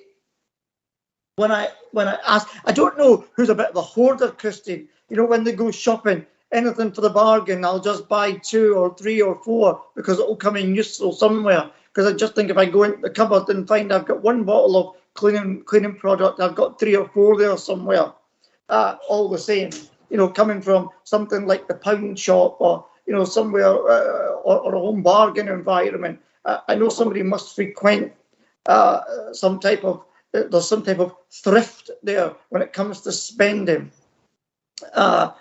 ask, I don't know who's a bit of a hoarder, Christine. You know, when they go shopping, anything for the bargain, I'll just buy 2 or 3 or 4 because it'll come in useful somewhere. Because I just think if I go into the cupboard and find I've got 1 bottle of cleaning product, I've got 3 or 4 there somewhere. All the same, you know, coming from something like the pound shop or, you know, somewhere or a home bargain environment. I know somebody must frequent there's some type of thrift there when it comes to spending. And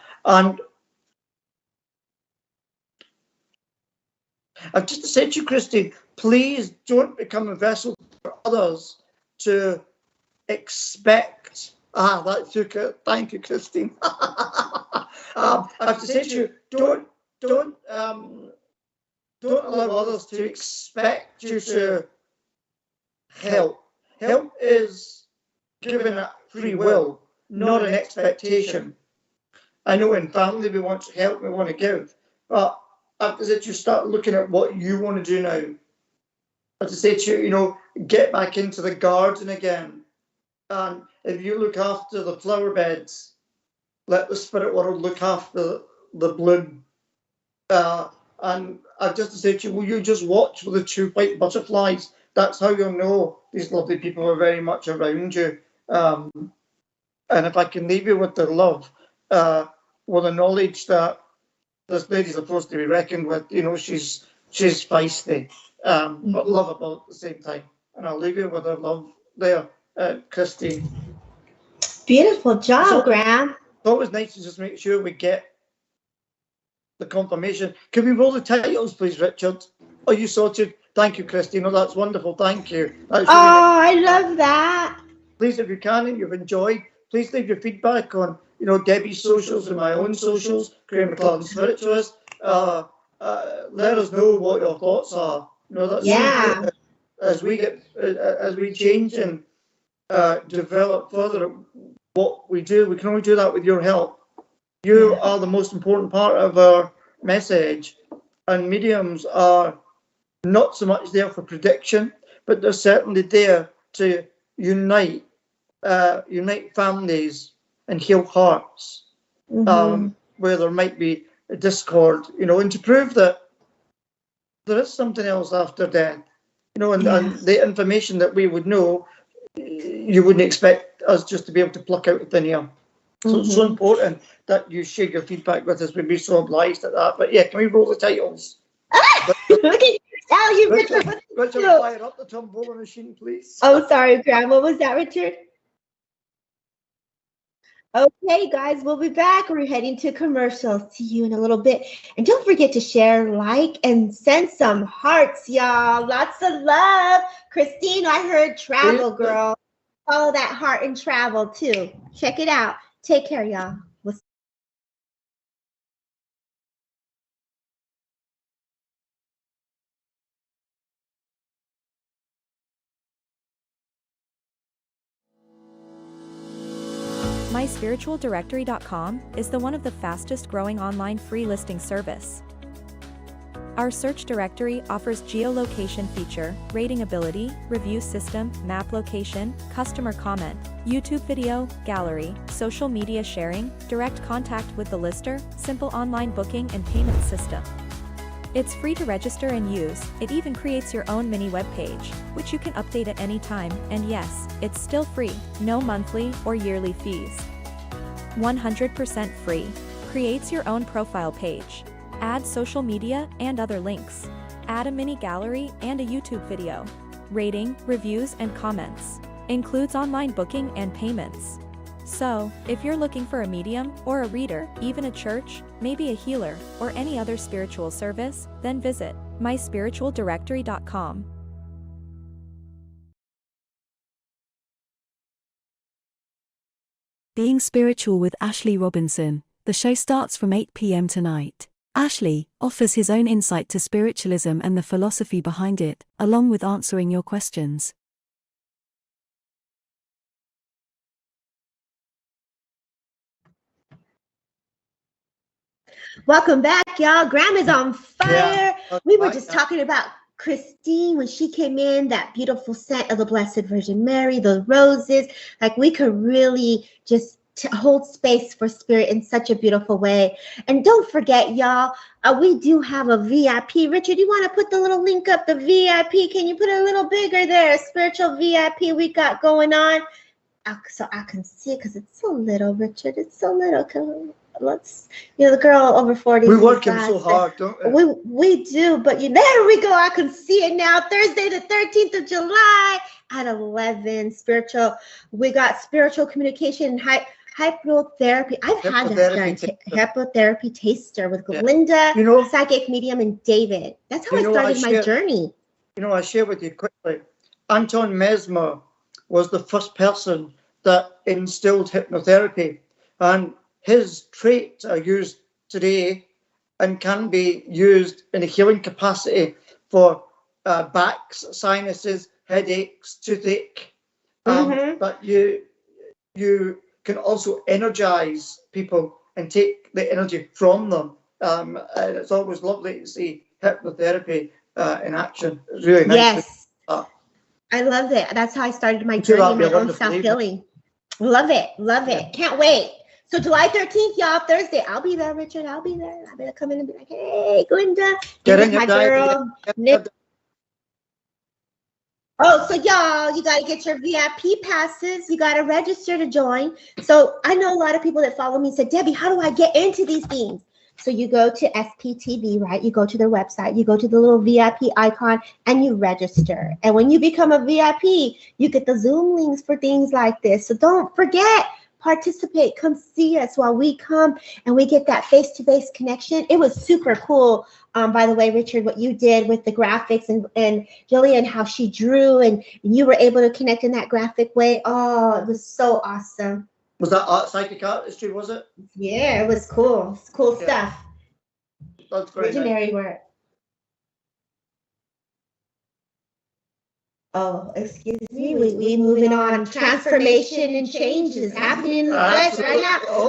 I've just said to you, Christine, please don't become a vessel for others to expect. That took it. Thank you, Christine. I've just said to you, don't allow others to expect you to help. Help is given at free will, not an expectation. I know in family we want to help, we want to give, but after that you start looking at what you want to do now. I have to say to you, you know, get back into the garden again. And if you look after the flower beds, let the spirit world look after the bloom. And I've just to say to you, will you just watch for the 2 white butterflies? That's how you'll know these lovely people are very much around you. And if I can leave you with their love, with the knowledge that this lady's supposed to be reckoned with, you know, she's feisty, but lovable at the same time. And I'll leave you with her love there, Christine. Beautiful job, Graham. It's always nice to just make sure we get the confirmation. Can we roll the titles, please, Richard? Are you sorted? Thank you, Christine. Oh, that's wonderful. Thank you. That's really I love that. Please, if you can and you've enjoyed, please leave your feedback on, you know, Debbie's socials and my own socials, Graham McClellan Spiritualist. Let us know what your thoughts are. You know, that's as we change and develop further what we do. We can only do that with your help. You are the most important part of our message, and mediums are not so much there for prediction, but they're certainly there to unite families and heal hearts, where there might be a discord, you know, and to prove that there is something else after death, you know, and the information that we would know, you wouldn't expect us just to be able to pluck out of thin air. So it's so important that you share your feedback with us. We'd be so obliged at that. But yeah, can we roll the titles? Richard, fire up the trombone machine, please. Oh, sorry, Graham. What was that, Richard? Okay, guys, we'll be back. We're heading to commercial. See you in a little bit. And don't forget to share, like, and send some hearts, y'all. Lots of love. Christine, I heard travel, girl. Follow that heart and travel, too. Check it out. Take care, y'all. MySpiritualDirectory.com is one of the fastest growing online free listing service. Our search directory offers geolocation feature, rating ability, review system, map location, customer comment, YouTube video, gallery, social media sharing, direct contact with the lister, simple online booking and payment system. It's free to register and use. It even creates your own mini web page, which you can update at any time, and yes, it's still free, no monthly or yearly fees. 100% free. Creates your own profile page. Add social media and other links. Add a mini gallery and a YouTube video. Rating, reviews and comments. Includes online booking and payments. So, if you're looking for a medium or a reader, even a church, maybe a healer, or any other spiritual service, then visit myspiritualdirectory.com. Being Spiritual with Ashley Robinson. The show starts from 8 p.m. tonight. Ashley offers his own insight to spiritualism and the philosophy behind it, along with answering your questions. Welcome back, y'all. Grandma's on fire. Yeah. We were just talking about Christine when she came in, that beautiful scent of the Blessed Virgin Mary, the roses. Like, we could really just hold space for spirit in such a beautiful way. And don't forget, y'all, we do have a VIP. Richard, you want to put the little link up, the VIP? Can you put it a little bigger there? Spiritual VIP we got going on. So I can see it because it's so little, Richard. It's so little. Let's, the girl over 40. We're working so hard, don't we? We do, but there we go. I can see it now. Thursday, the 13th of July at 11. We got spiritual communication and hypnotherapy. I've had that done. Hypnotherapy taster with Linda, psychic medium, and David. That's how I started my journey. I share with you quickly. Anton Mesmer was the first person that instilled hypnotherapy, and his traits are used today and can be used in a healing capacity for backs, sinuses, headaches, toothache. But you can also energize people and take the energy from them. And it's always lovely to see hypnotherapy in action. It's really nice. Yes. I love it. That's how I started my journey, my own self-healing. Love it. Love it. Can't wait. So July 13th, y'all, Thursday. I'll be there, Richard. I'll be there. I better come in and be like, hey, Glinda. Get in my girl, Nick. Oh, so y'all, you got to get your VIP passes. You got to register to join. So I know a lot of people that follow me said, Debbie, how do I get into these things? So you go to SPTV, right? You go to their website, you go to the little VIP icon, and you register. And when you become a VIP, you get the Zoom links for things like this. So don't forget, participate, come see us while we come and we get that face-to-face connection. It was super cool. By the way, Richard, what you did with the graphics and Jillian, how she drew and you were able to connect in that graphic way. Oh, it was so awesome. Was that psychic artistry, was it? Yeah, it was cool. It's cool stuff. That's very Visionary work. Oh, excuse me. We moving on. Transformation and change is happening in the flesh right now.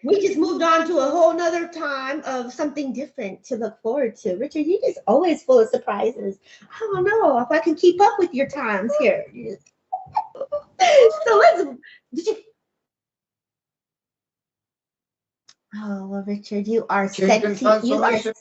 We just moved on to a whole nother time of something different to look forward to. Richard, you're just always full of surprises. I don't know if I can keep up with your times here. So oh, well, Richard, you are setting a trailblazer,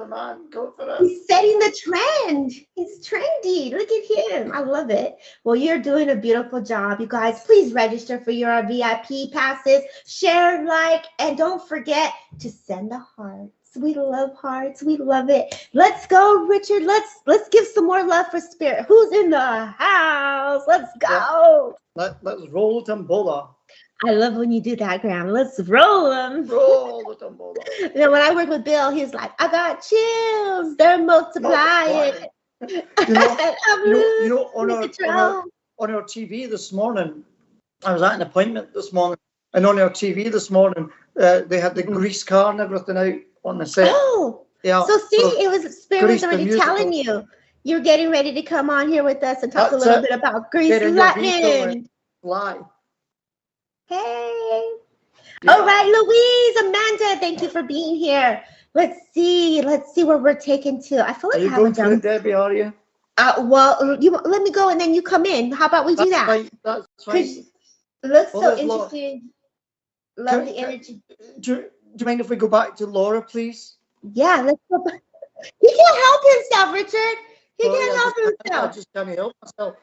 man. Go for it. He's setting the trend. He's trendy. Look at him. I love it. Well, you're doing a beautiful job. You guys, please register for your VIP passes. Share, like, and don't forget to send the hearts. We love hearts. We love it. Let's go, Richard. Let's give some more love for spirit. Who's in the house? Let's go. Let's roll Tambola. I love when you do that, Graham. Let's roll them. Roll the Tambola. When I work with Bill, he's like, I got chills. They're multiplying. On our TV this morning, I was at an appointment this morning, and on our TV this morning, they had the Grease car and everything out on the set. Oh, yeah. So it was Spirit was already telling you you're getting ready to come on here with us and talk a little bit about Grease Lightning. Fly. Hey. Yeah. All right, Louise, Amanda, thank you for being here. Let's see where we're taken to. I feel like Are you I have a going for dumb. it, Debbie, are you? Well, you let me go and then you come in. How about we do that? Fine, that's fine. It looks Well, so there's Laura. interesting. Love the Can- energy. Do you mind if we go back to Laura, please? Yeah, let's go back. He can't help himself, Richard. He Sorry, can't help I himself. just can't help myself.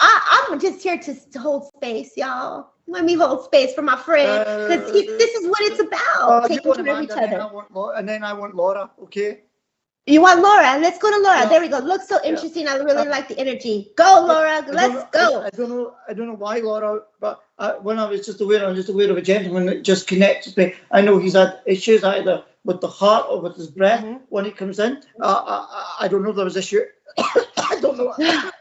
I'm just here to hold space, y'all. Let me hold space for my friend, because this is what it's about, taking care of each other. And then I want Laura, okay? You want Laura? Let's go to Laura. Yeah. There we go. Looks so interesting. I really like the energy. Go, Laura. Let's go. I don't know why, Laura, but when I was just aware of a gentleman that just connected me. I know he's had issues either with the heart or with his breath when he comes in. I don't know if there was issue. I don't know.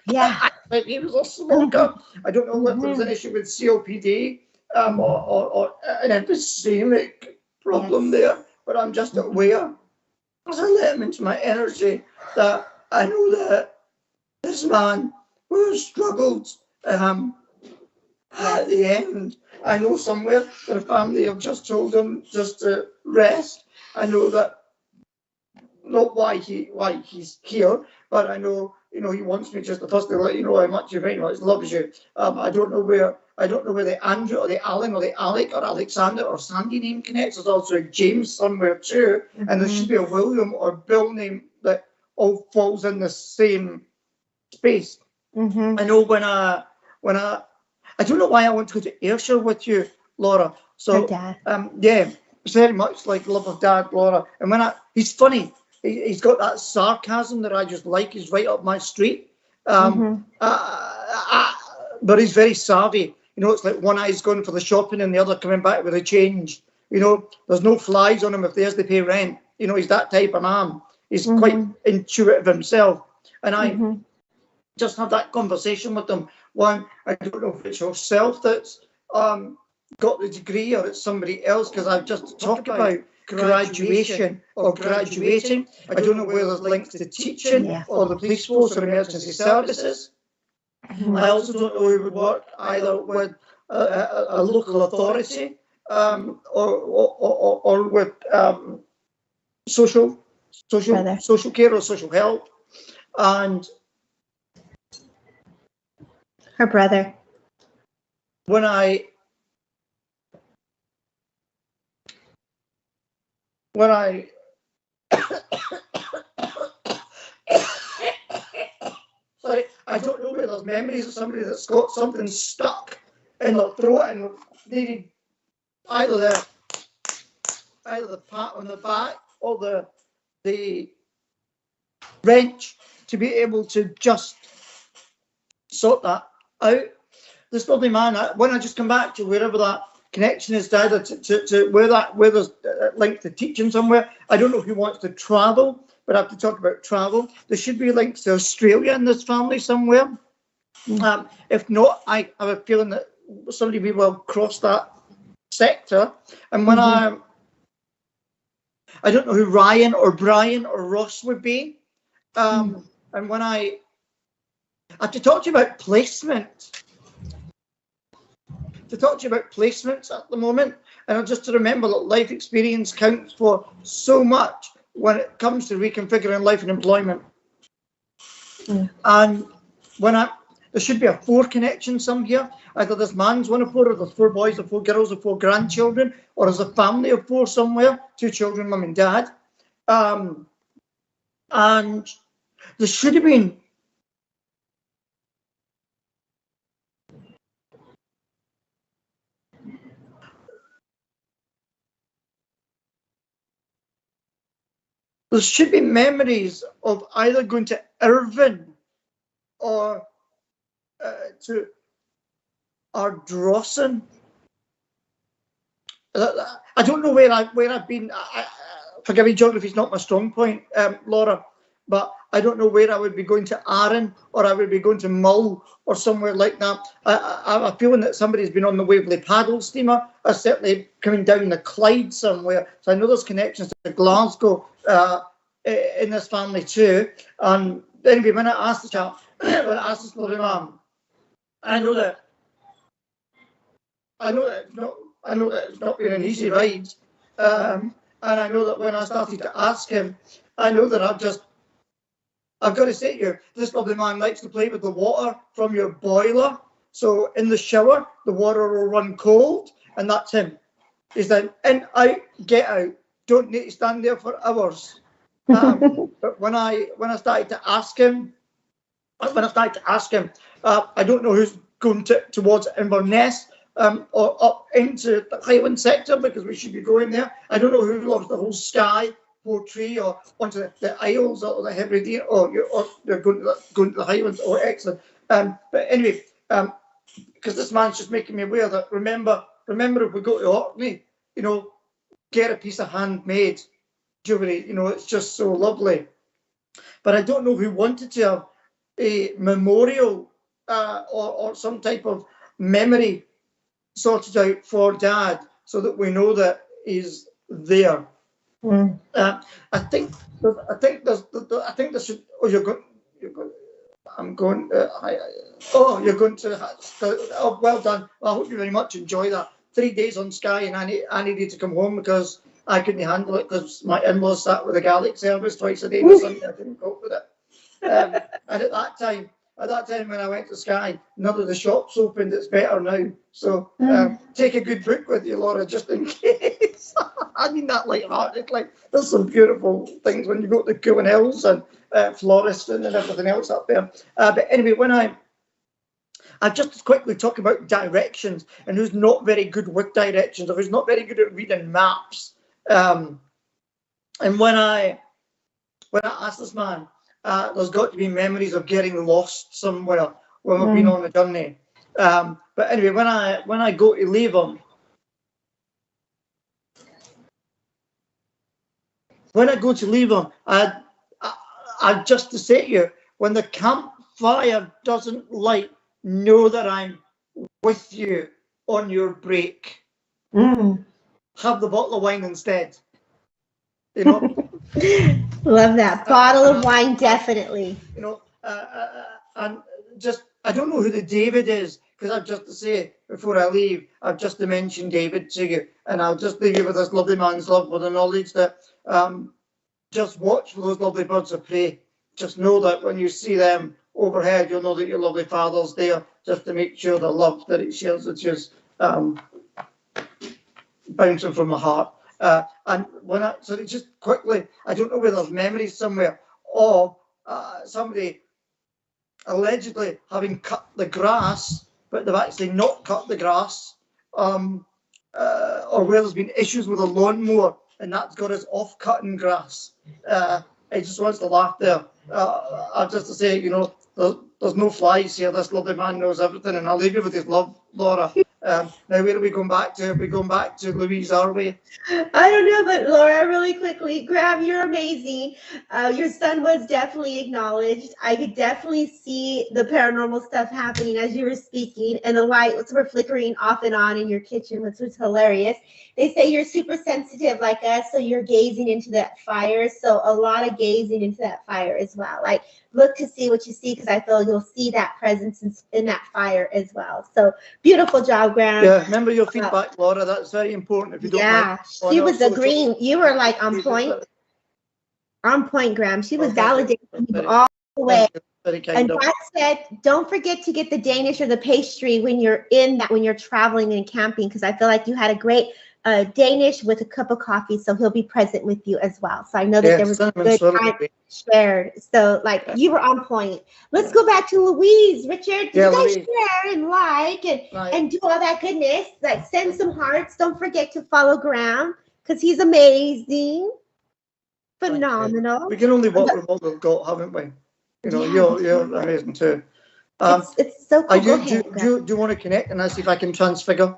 Yeah. He was a smoker. I don't know if there was an issue with COPD or an emphysemic problem there, but I'm just aware, as I let him into my energy, that I know that this man who struggled at the end, I know somewhere their family have just told him just to rest. I know that, not why he's here, but I know, he wants me just to first let you know how much he very much loves you. I don't know where the Andrew or the Alan or the Alec or Alexander or Sandy name connects. There's also a James somewhere too, and there should be a William or Bill name that all falls in the same space. I know when I don't know why I want to go to Ayrshire with you, Laura. So yeah, it's very much like Love of Dad, Laura. And he's funny. He's got that sarcasm that I just like. He's right up my street. But he's very savvy. It's like one eye's going for the shopping and the other coming back with a change. There's no flies on him if there's to pay rent. He's that type of man. He's quite intuitive himself. And I just had that conversation with him. One, I don't know if it's yourself that's got the degree or it's somebody else, because I've just talked about graduation or graduating. I don't know whether there's links to teaching or the police force or emergency services. I also don't know who would work either with a local authority or with social care or social help. And her brother. When I sorry, I don't know whether there's memories of somebody that's got something stuck in their throat and needed either the pat on the back or the wrench to be able to just sort that out. This lovely man, when I just come back to wherever that connection is, either to where there's a link to teaching somewhere. I don't know if he wants to travel, but I have to talk about travel. There should be links to Australia in this family somewhere. If not, I have a feeling that somebody will cross that sector. And when I don't know who Ryan or Brian or Ross would be. And when I have to talk to you about placement. Placements at the moment, and just to remember that life experience counts for so much when it comes to reconfiguring life and employment. And there should be a 4 connection somewhere. Either this man's one of 4, or there's 4 boys or 4 girls or 4 grandchildren, or there's a family of 4 somewhere, 2 children, mum and dad. And there should have been memories of either going to Irvine or to Ardrossan. I don't know where I've been. Forgive me, geography is not my strong point, Laura, but I don't know where I would be going to Arran, or I would be going to Mull or somewhere like that. I have a feeling that somebody's been on the Waverley paddle steamer, or certainly coming down the Clyde somewhere. So I know there's connections to Glasgow in this family too. And anyway, when I asked the chap, when I asked this lovely man, I know that it's not been an easy ride. And I know that when I started to ask him, I know that I've got to say to you, this lovely man likes to play with the water from your boiler. So in the shower, the water will run cold, and that's him. He's then in, out, get out. Don't need to stand there for hours. But when I started to ask him, I don't know who's going towards Inverness or up into the Highland sector, because we should be going there. I don't know who loves the whole Skye Portree or onto the Isles or the Hebridean, or you're going to the Highlands. Oh, excellent. But anyway, because this man's just making me aware that remember if we go to Orkney, get a piece of handmade jewellery. It's just so lovely. But I don't know who wanted to have a memorial or some type of memory sorted out for Dad, so that we know that he's there. I think there should. Oh, you're going. I'm going. You're going to. Oh, well done. I hope you very much enjoy that. 3 days on Skye, and I needed to come home because I couldn't handle it, because my in-laws sat with the Gaelic service twice a day or something. I couldn't cope with it. And at that time when I went to Skye, none of the shops opened. It's better now. So take a good book with you, Laura, just in case. I mean that light-hearted. Like, there's some beautiful things when you go to the Coolin Hills and Floreston and everything else up there. But anyway, I just quickly talk about directions and who's not very good with directions, or who's not very good at reading maps. And when I asked this man, there's got to be memories of getting lost somewhere when we've been on the journey. But anyway, when I go to leave him, I just to say to you, when the campfire doesn't light, know that I'm with you on your break. Have the bottle of wine instead. Love that. Bottle of wine, definitely. And just, I don't know who the David is, because I've just to say before I leave, I've just to mention David to you, and I'll just leave you with this lovely man's love, with the knowledge that just watch for those lovely birds of prey. Just know that when you see them overhead, you'll know that your lovely Father's there, just to make sure the love that it shares with you is bouncing from the heart. And so just quickly, I don't know whether there's memories somewhere of somebody allegedly having cut the grass, but they've actually not cut the grass, or where there's been issues with a lawnmower and that's got us off cutting grass. He just wants to laugh there. I'll just to say, there's no flies here. This lovely man knows everything, and I'll leave you with his love, Laura. Now, where are we going back to? Are we going back to Louise, are we? I don't know, but Laura, really quickly, Graham, you're amazing. Your son was definitely acknowledged. I could definitely see the paranormal stuff happening as you were speaking, and the lights were flickering off and on in your kitchen, which was hilarious. They say you're super sensitive like us, so you're gazing into that fire. So a lot of gazing into that fire as well. Like, look to see what you see, because I feel you'll see that presence in that fire as well. So beautiful job, Graham. Yeah, remember your feedback, Laura. That's very important. If you don't mind. She was agreeing. You were like on point. On point, Graham. She was validating all the way. And Dad said, don't forget to get the Danish or the pastry when you're traveling and camping, because I feel like you had a great Danish with a cup of coffee, so he'll be present with you as well. So I know that there was a good time shared. So you were on point. Let's go back to Louise. Richard, you guys share and like and do all that goodness. Like, send some hearts. Don't forget to follow Graham, because he's amazing. Phenomenal. We can only what we've got, haven't we? You're amazing too. It's so cool. Do you want to connect and I'll see if I can transfigure?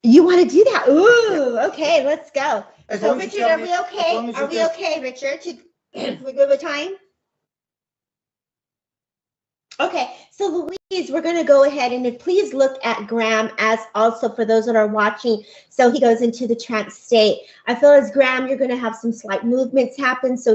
You want to do that? Ooh, okay, let's go. So, Richard, are we okay? Are we okay, Richard? We're good with time? Okay, so Louise, we're going to go ahead and please look at Graham as also for those that are watching. So he goes into the trance state. I feel as Graham, you're going to have some slight movements happen. So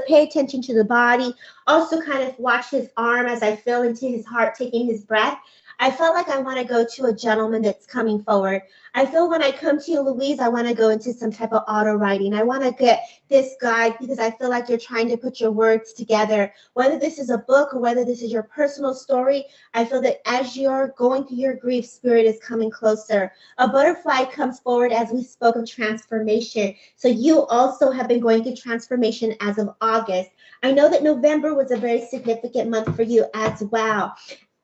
pay attention to the body. Also kind of watch his arm as I feel into his heart, taking his breath. I felt like I want to go to a gentleman that's coming forward. I feel when I come to you, Louise, I want to go into some type of auto writing. I want to get this guide because I feel like you're trying to put your words together. Whether this is a book or whether this is your personal story, I feel that as you're going through your grief, Spirit is coming closer. A butterfly comes forward as we spoke of transformation. So you also have been going through transformation as of August. I know that November was a very significant month for you as well.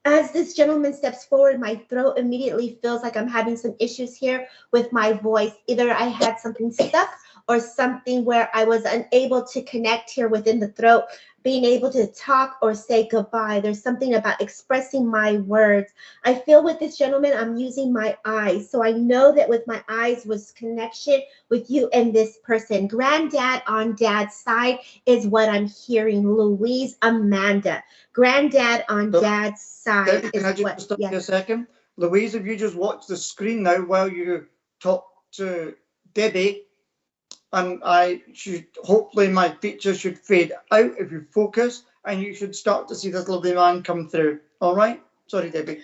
As this gentleman steps forward, my throat immediately feels like I'm having some issues here with my voice. Either I had something stuck or something where I was unable to connect here within the throat, being able to talk or say goodbye. There's something about expressing my words. I feel with this gentleman, I'm using my eyes. So I know that with my eyes was connection with you and this person. Granddad on dad's side is what I'm hearing. Louise Amanda. Granddad on dad's side. Debbie, can I just stop you a second? Louise, if you just watch the screen now while you talk to Debbie, and I should, hopefully my picture should fade out if you focus, and you should start to see this lovely man come through. All right? Sorry, Debbie.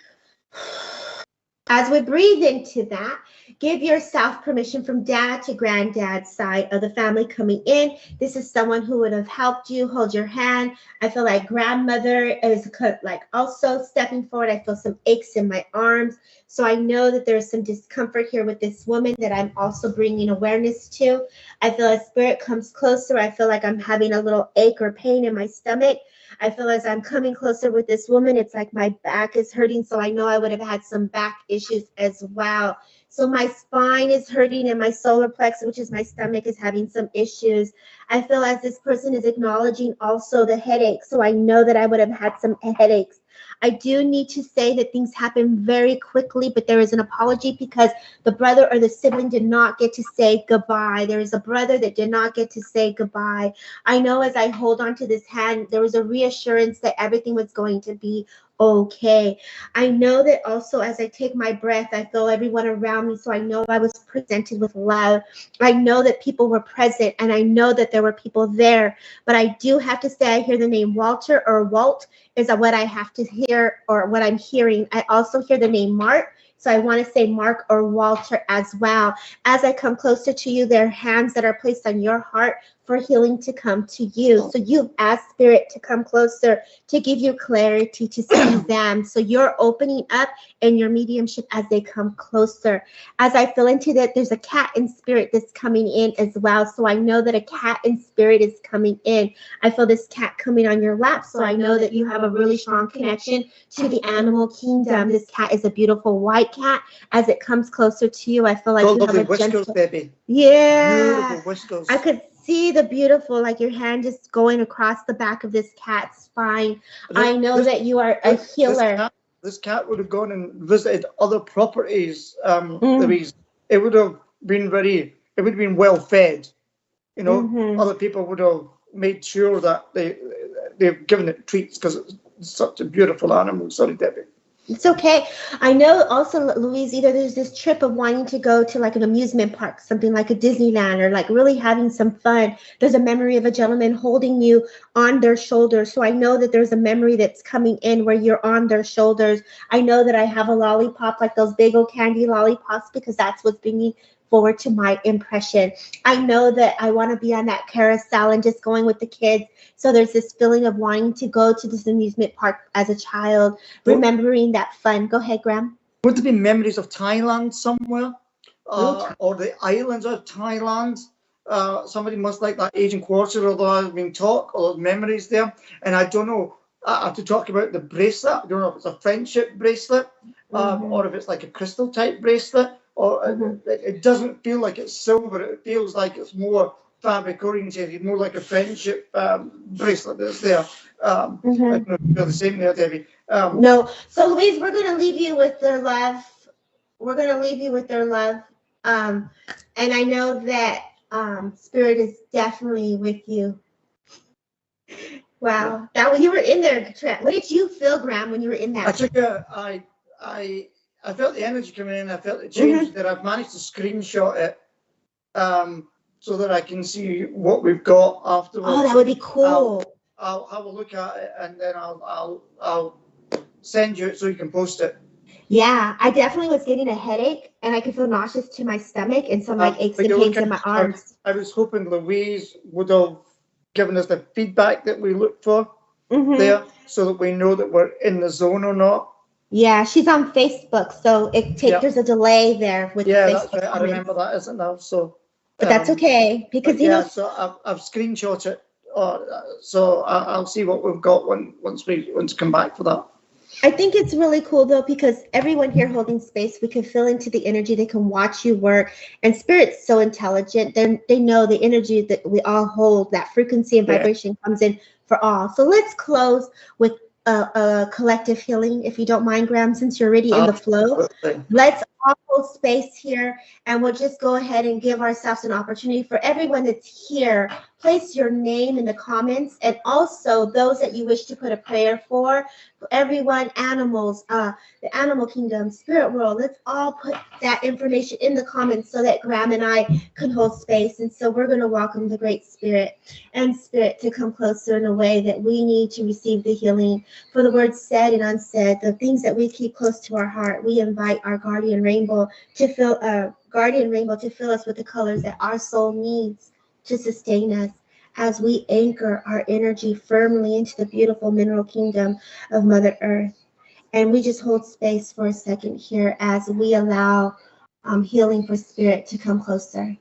As we breathe into that, give yourself permission from dad to granddad's side of the family coming in. This is someone who would have helped you, hold your hand. I feel like grandmother is like also stepping forward. I feel some aches in my arms. So I know that there's some discomfort here with this woman that I'm also bringing awareness to. I feel a spirit comes closer. I feel like I'm having a little ache or pain in my stomach. I feel as I'm coming closer with this woman, it's like my back is hurting. So I know I would have had some back issues as well. So my spine is hurting and my solar plexus, which is my stomach, is having some issues. I feel as this person is acknowledging also the headache. So I know that I would have had some headaches. I do need to say that things happen very quickly, but there is an apology because the brother or the sibling did not get to say goodbye. There is a brother that did not get to say goodbye. I know as I hold on to this hand, there was a reassurance that everything was going to be okay. I know that also as I take my breath, I feel everyone around me. So I know I was presented with love. I know that people were present and I know that there were people there. But I do have to say I hear the name Walter or Walt is what I have to hear or what I'm hearing. I also hear the name Mark. So I want to say Mark or Walter as well. As I come closer to you, there are hands that are placed on your heart for healing to come to you. So you've asked Spirit to come closer, to give you clarity, to see them. So you're opening up in your mediumship as they come closer. As I feel into that, there's a cat in spirit that's coming in as well. So I know that a cat in spirit is coming in. I feel this cat coming on your lap. So I know that you have a really strong connection to the animal kingdom. This cat is a beautiful white cat. As it comes closer to you, I feel like you have a whiskers, gentle... baby. Yeah. Beautiful whiskers. I could see the beautiful, like your hand just going across the back of this cat's spine. I know that you are a healer. This cat would have gone and visited other properties. It would have been well fed. You know, other people would have made sure that they've given it treats because it's such a beautiful animal. Sorry, Debbie. It's okay. I know also, Louise, either there's this trip of wanting to go to like an amusement park, something like a Disneyland, or like really having some fun. There's a memory of a gentleman holding you on their shoulders. So I know that there's a memory that's coming in where you're on their shoulders. I know that I have a lollipop, like those big old candy lollipops, because that's what's bringing forward to my impression. I know that I want to be on that carousel and just going with the kids. So there's this feeling of wanting to go to this amusement park as a child, remembering that fun. Go ahead, Graham. Would there be memories of Thailand somewhere? Or the islands of Thailand? Somebody must like that Asian quarter, although I've been taught all those memories there. And I don't know, I have to talk about the bracelet. I don't know if it's a friendship bracelet or if it's like a crystal type bracelet. Or it doesn't feel like it's silver. It feels like it's more fabric oriented, more like a friendship bracelet that's there. I don't know if you feel the same there, Debbie. No. So, Louise, we're going to leave you with their love. We're going to leave you with their love. And I know that Spirit is definitely with you. Wow. That you were in there. What did you feel, Graham, when you were in that? I felt the energy coming in. I felt the change that I've managed to screenshot it so that I can see what we've got afterwards. Oh, that would be cool. I'll have a look at it and then I'll send you it so you can post it. Yeah, I definitely was getting a headache, and I could feel nauseous to my stomach and some like aches But and you're pains looking, in my arms. I was hoping Louise would have given us the feedback that we look for there, so that we know that we're in the zone or not. Yeah, she's on Facebook, so Yeah, there's a delay there with the yeah, that's Facebook right. I comments. remember that, isn't there? So, But that's okay because but yeah, so I've screenshot it. So I'll see what we've got once we come back for that. I think it's really cool though because everyone here holding space, we can feel into the energy. They can watch you work, and spirit's so intelligent. They know the energy that we all hold. That frequency and vibration comes in for all. So let's close with a collective healing, if you don't mind, Graham, since you're already in the flow. Let's all hold space here, and we'll just go ahead and give ourselves an opportunity for everyone that's here. Place your name in the comments, and also those that you wish to put a prayer for everyone, animals, the animal kingdom, spirit world. Let's all put that information in the comments so that Graham and I can hold space. And so we're going to welcome the great spirit and spirit to come closer in a way that we need to receive the healing for the words said and unsaid, the things that we keep close to our heart. We invite our guardian rainbow to fill us with the colors that our soul needs to sustain us as we anchor our energy firmly into the beautiful mineral kingdom of Mother Earth. And we just hold space for a second here as we allow healing for spirit to come closer.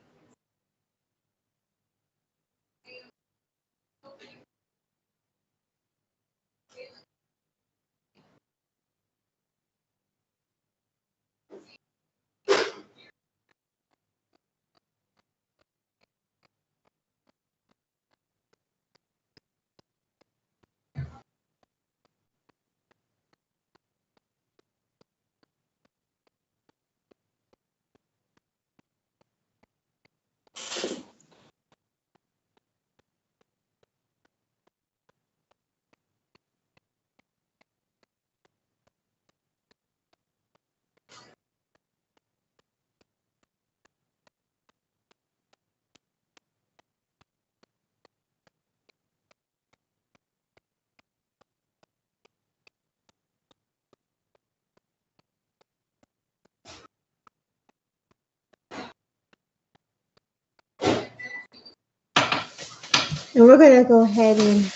And we're going to go ahead and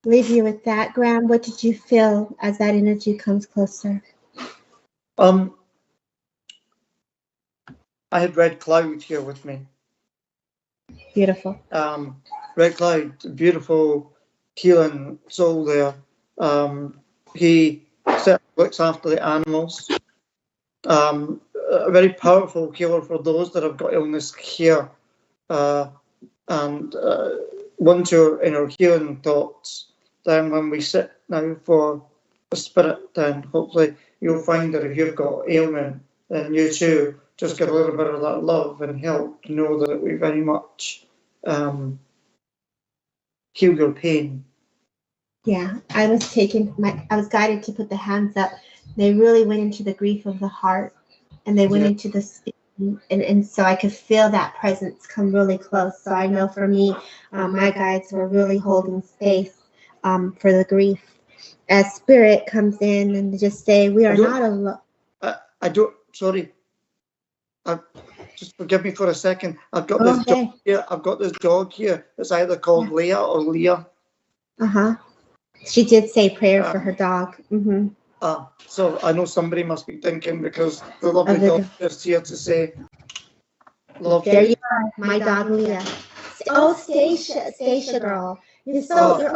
leave you with that. Graham, what did you feel as that energy comes closer? I had Red Cloud here with me. Beautiful. Red Cloud, beautiful healing soul there. He certainly looks after the animals. A very powerful healer for those that have got illness here. And once you're in our healing thoughts, then when we sit now for the spirit, then hopefully you'll find that if you've got ailment, then you too just get a little bit of that love and help to know that we very much heal your pain. Yeah, I was guided to put the hands up. They really went into the grief of the heart, and they went into the and so I could feel that presence come really close. So I know for me, my guides were really holding space for the grief. As spirit comes in and just say, we are not alone. Sorry. Just forgive me for a second. I've got this dog here. I've got this dog here. It's either called Leah or Leah. She did say prayer for her dog. So I know somebody must be thinking because the lovely dog is here to say, love you. There you are, my dog Leah. Oh, Stacia girl. You're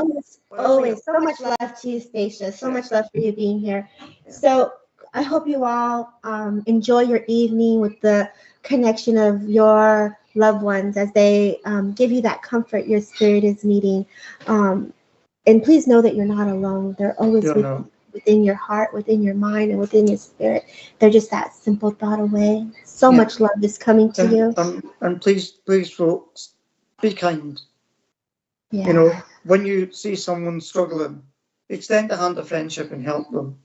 always so much love to you, Stacia. So much love for you being here. So I hope you all enjoy your evening with the connection of your loved ones as they give you that comfort your spirit is needing. And please know that you're not alone. They're always within your heart, within your mind, and within your spirit. They're just that simple thought away. So much love is coming to you. And please, folks, be kind. Yeah. You know, when you see someone struggling, extend a hand of friendship and help them.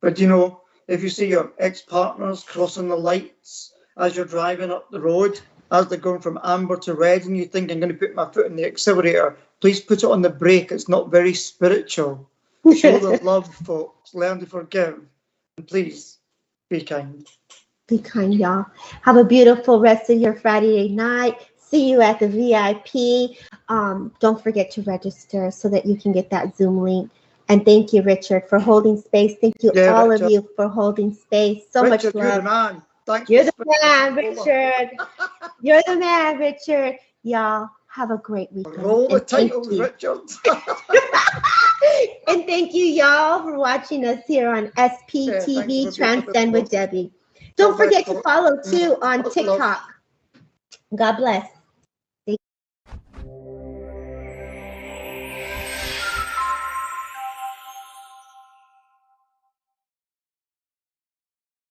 But you know, if you see your ex-partners crossing the lights as you're driving up the road, as they're going from amber to red, and you think, I'm going to put my foot in the accelerator, please put it on the brake. It's not very spiritual. Show the love, folks. Learn to forgive. Please be kind. Be kind, y'all. Have a beautiful rest of your Friday night. See you at the VIP. Don't forget to register so that you can get that Zoom link. And thank you, Richard, for holding space. Thank you, all Richard. of you, for holding space. So Richard, much you're the love. man. Thanks. You're the man, Richard. You're the man, Richard. Y'all have a great weekend. Roll the And thank titles, you. Richard. And thank you, y'all, for watching us here on SPTV Transcend with Debbie. Don't forget to follow too on TikTok. God bless.